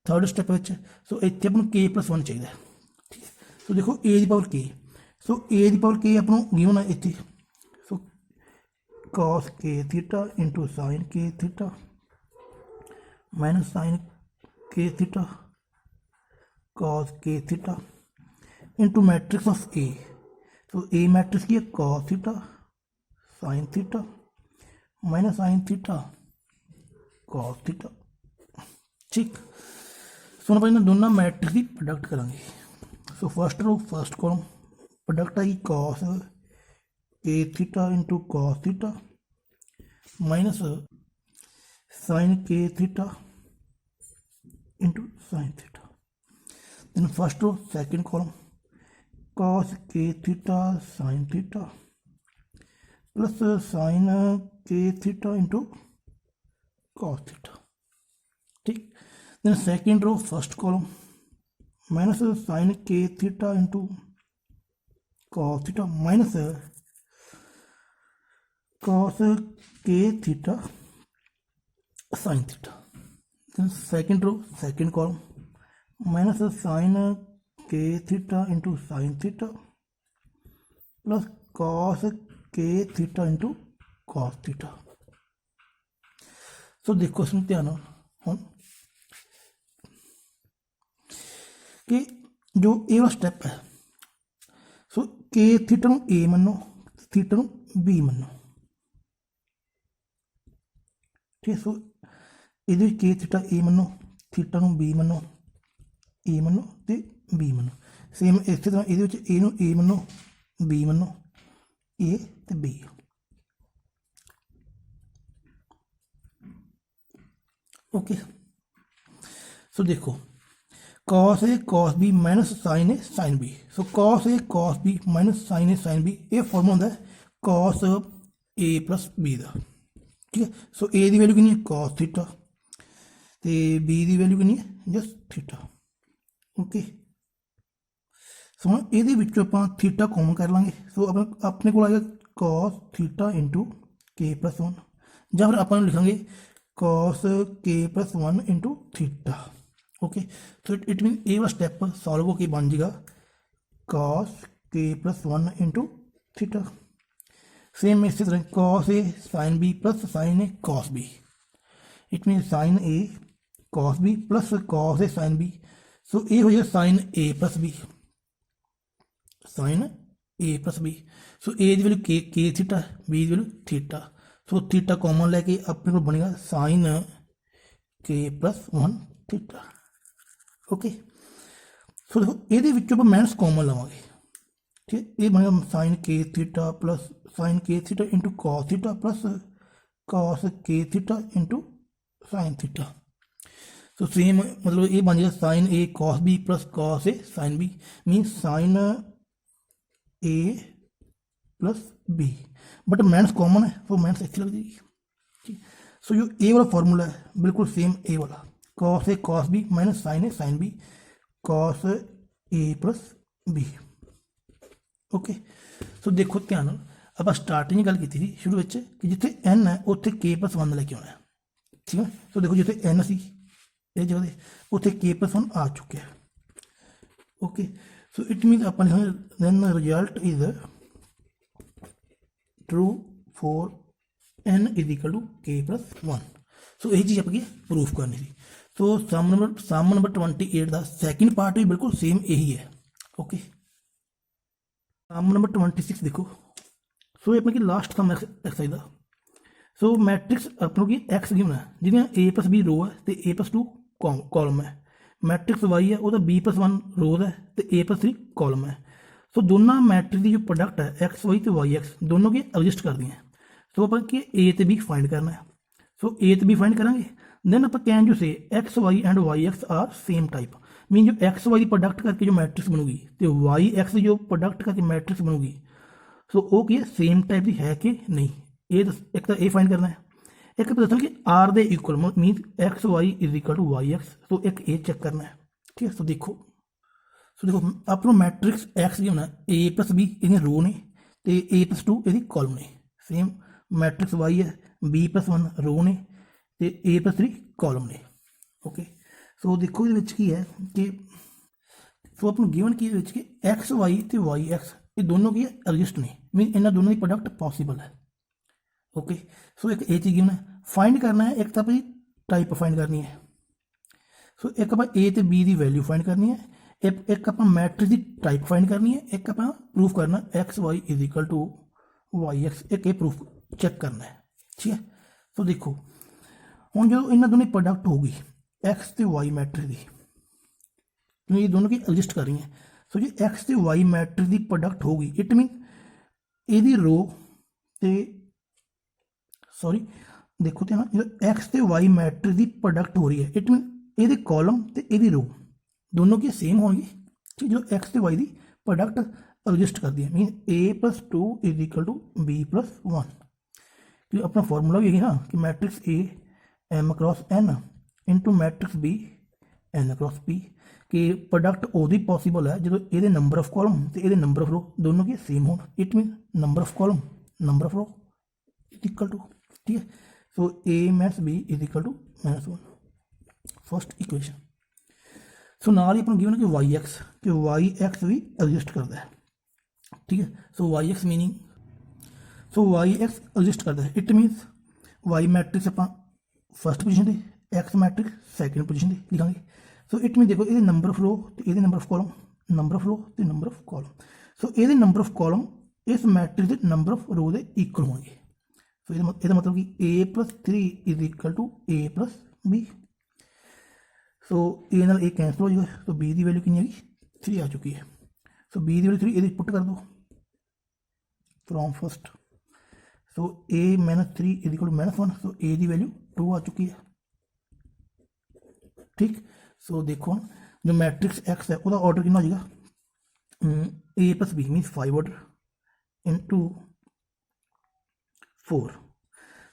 [SPEAKER 1] थर्ड स्टैप में। सो इतने अपन k प्लस 1 चाहिए। ठीक है, सो देखो a की पावर k, सो a की पावर k अपन गिवन है इतने, so cos k theta into sin k theta minus sin k theta cos k theta into matrix of a। तो a मैट्रिक्स की है cos theta sin theta minus sin theta cos theta. ठीक, so हम अपने दोनों matrix की product करेंगे। So first row first column product आएगी cos k theta into cos theta minus sin k theta into sin theta. Then first row second column cos k theta sin theta plus sin k theta into cos theta. ठीक, then second row first column minus sin k theta into cos theta minus cos k theta sin theta. Then second row second column minus sin k theta into sin theta plus cos k theta into cos theta. So देखो इसमें ध्यान हम कि जो ए वाला step है, सो k theta नूं a मनो, थीटा नूं b मनो। ठीक है, सो ये k थीटा a मनो, थीटा नूं b मनो, a मनो ते b मनो। सेम इस तरह ये a नूं a मनो, b मनो, a ते b। ओके, सो देखो cos a cos b minus sin a sin b। So cos a cos b minus sin a sin b ये फॉर्मूला होंदा है cos a प्लस b का। ठीक है, सो a की वैल्यू कितनी है cos थीटा तो b की वैल्यू कितनी है जस्ट थीटा। ओके, सो हम ये आप थीटा कॉमन कर लाँगे। सो अपने को आएगा cos theta into k plus 1 या फिर अपन लिखेंगे cos k plus 1 into theta. Okay, so it mean A वाला स्टेप सॉल्व होकर बन जाएगा cos k plus 1 into theta. Same इसी तरह cos a sin b plus sin a cos b, it mean sin a cos b plus cos a sin b। So ये हो जाएगा sin a plus b, sin a plus b। So a की value k theta, b की value theta. So theta common लैके अपने को बनेगा sin k plus 1 theta. Okay, so देखो ये माइनस कॉमन लवेंगे। ठीक है, ये बनेगा sin k theta plus sin k theta into cos theta plus cos k theta into sin theta. तो सेम मतलब ये बन जाएगा sin a cos b plus cos a sin b mean sin a plus b, but minus common है तो minus अच्छी लग जाएगी। ठीक, सो जो ए वाला फॉर्मूला है बिल्कुल सेम ए वाला cos a cos b minus sin a sin b cos a plus b। Okay, so देखो ध्यान आप स्टार्टिंग गल की थी शुरू में कि जिथे n है उत्थे k प्लस 1 लेके आना है। ठीक है, सो देखो जिथे n सी ये जगह उत्थे k प्लस 1 आ चुके हैं। ओके, सो इट मीन अपन then result is true for n is equal to k plus 1। So यही चीज़ आपकी प्रूफ करनी थी। तो सम नंबर 28 का सैकेंड पार्ट भी बिल्कुल सेम यही है। ओके। सम नंबर 26 देखो। सो ये अपने की लास्ट सम एक्सरसाइज का। सो मैट्रिक्स अपनों की एक्स गिवन है जिन्हें ए प्लस बी रो है तो ए प्लस 2 कॉलम है। मैट्रिक्स वाई है वो बी प्लस 1 रोज है तो ए प्लस 3 कॉलम है। सो दोनों मैट्रिक्स की जो प्रोडक्ट है एक्स वाई तो वाई एक्स दोनों की एग्जिस्ट कर दी है। सो अपन की ए तो बी फाइंड करना है। सो ए तो बी फाइंड करेंगे देन आप कैन जो से X Y and Y X are same type mean जो एक्स वाई प्रोडक्ट करके जो मैट्रिक्स बनूगी तो वाई एक्स जो प्रोडक्ट करके मैट्रिक्स बनूगी सो वो की सेम टाइप की है कि नहीं। एक तो ए फाइंड करना है एक तो दसना कि are they equal mean X Y is equal to Y X. तो एक ए चेक करना है ठीक है। सो देखो अपना मैट्रिक्स एक्स जो होना ए प्लस बी इन रो ने तो ए प्लस 2 ये कॉलम ने। सेम मैट्रिक्स वाई है बी प्लस 1 रो ने तो ए प्लस 3 कॉलम ने। ओके सो देखो ये है कि सो अपन गिवन की एक्स वाई तो वाई एक्स ये दोनों की एग्जिस्ट ने मीन इन्होंने दोनों की प्रोडक्ट पॉसिबल है। ओके सो एक ए चीज गिवन है फाइंड करना है एक तो अपनी टाइप फाइंड करनी है। सो एक आप ए तो बी की वैल्यू फाइंड करनी है एक आप मैट्रिक्स की टाइप फाइंड करनी है एक आप प्रूफ करना X Y is equal to Y X एक ये प्रूफ चेक करना है ठीक है। सो देखो हम जो इन्होंने दोनों प्रोडक्ट होगी एक्स तो वाई मैट्रिक्स की ये दोनों की एग्जिस्ट कर रही हैं। सो जी एक्स तो वाई मैट्रिक्स की प्रोडक्ट होगी इट मीन यदि रो तो सॉरी देखो तो जो एक्स तो वाई मैट्रिक्स की प्रोडक्ट हो रही है इट मीन ये कॉलम तो ये रो दोनों की सेम होंगी ठीक जो एक्स तो वाई की प्रोडक्ट एग्जिस्ट करती है mean A plus 2 is equal to B plus 1। क्योंकि अपना फॉर्मूला भी यही ना कि matrix A M across N into matrix B N across P कि प्रोडक्ट उदी पॉसिबल है जो ये नंबर ऑफ कॉलम तो ये नंबर ऑफ रो दोनों के सेम हो it mean number of column number of row is equal to ठीक है। So A minus B is equal to -1 first equation. So नाल ही अपन गिवन कि वाई एक्स भी एग्जिस्ट करता है ठीक है। So Y X meaning so Y X exist करता है इट मीनस वाई मैट्रिक्स आप फर्स्ट पोजीशन से एक्स मैट्रिक्स सैकेंड पोजीशन से लिखांगे। सो इट मीन देखो ये नंबर ऑफ रो तो ये number of column number of row तो नंबर ऑफ कॉलम। सो ये नंबर ऑफ कॉलम इस मैट्रिक्स के नंबर ऑफ रो के इक्वल होंगे। सो ये मतलब कि A plus 3 is equal to A plus B. So A नाल ए कैंसल हो जाएगा तो बी की वैल्यू कितनी है 3 आ चुकी है। सो बी की वैल्यू 3 ये पुट कर दो from first. So A -3 is equal to -1 so A की वैल्यू 2 आ चुकी है ठीक। सो देखो जो मैट्रिक्स एक्स है वह ऑर्डर कितना हो जाएगा A plus B means 5 order into 4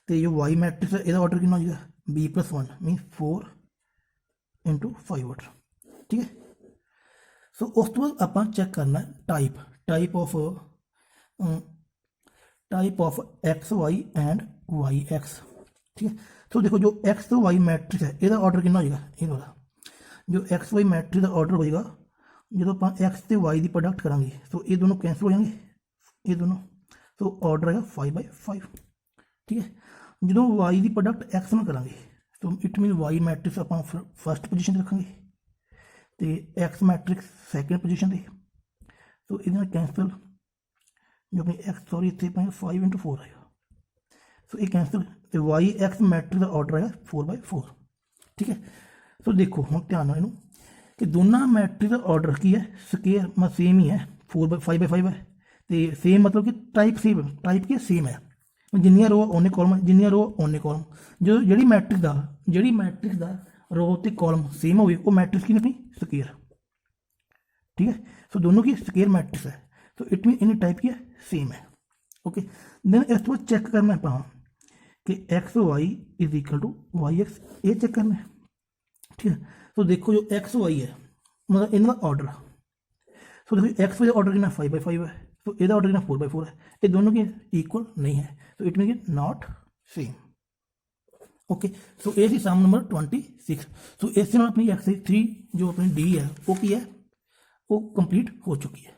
[SPEAKER 1] तो जो वाई मैट्रिक्स है यदा ऑर्डर कितना हो जाएगा B plus 1 minus 4 into 5 order ठीक है। सो उस तो बाद आप चेक करना type of X Y and Y X ठीक है। सो देखो जो एक्स तो वाई मैट्रिक्स है यदा ऑर्डर कितना हो जाएगा ये वाला जो एक्स वाई मैट्रिक्स का ऑर्डर होएगा जो आप एक्स तो वाई की प्रोडक्ट करांगे तो ये दोनों कैंसल हो जाएंगे ये दोनों। तो ऑर्डर आएगा 5/5 ठीक है। जो वाई की प्रोडक्ट एक्स में करांगे तो इट मीन वाई मैट्रिक्स आप फर्स्ट पोजीशन से रखेंगे तो एक्स मैट्रिक्स सैकेंड पोजीशन से। तो ये कैंसल जो अपनी एक्स सॉरी इतने 5 इंटू 4 आएगा। सो ये कैंसल तो वाई एक्स मैट्रिक्स का ऑर्डर आएगा 4/4 ठीक है। तो देखो हम ध्यान इनू कि दोनों मैट्रिक्स का ऑर्डर की है स्केयर में सेम ही है 5/5 है तो सेम मतलब कि टाइप की सेम है जिन्नियां रो ओने कॉलम जिन्नियां रो ओने कॉलम जो जी मैट्रिक्स का रो तो कॉलम सेम हो वो मैट्रिक्स की अपनी स्केयर ठीक है। सो दोनों की स्केयर मैट्रिक्स है तो इट मीन इन टाइप की है सेम है ओके। देन इस तो चेक करना है आप कि X Y is equal to Y X ये चेक करना है ठीक है। तो देखो जो एक्स वाई है मतलब इनका ऑर्डर सो देखो एक्स वाई ऑर्डर कितना 5/5 है तो यदा ऑर्डर कितना 4/4 है ये दोनों के इक्वल नहीं है तो it mean not same okay. So ये सी सम नंबर 26। सो इस अपनी एक्सरसाइज 3 जो अपनी डी है वो की है वो कंप्लीट हो चुकी है।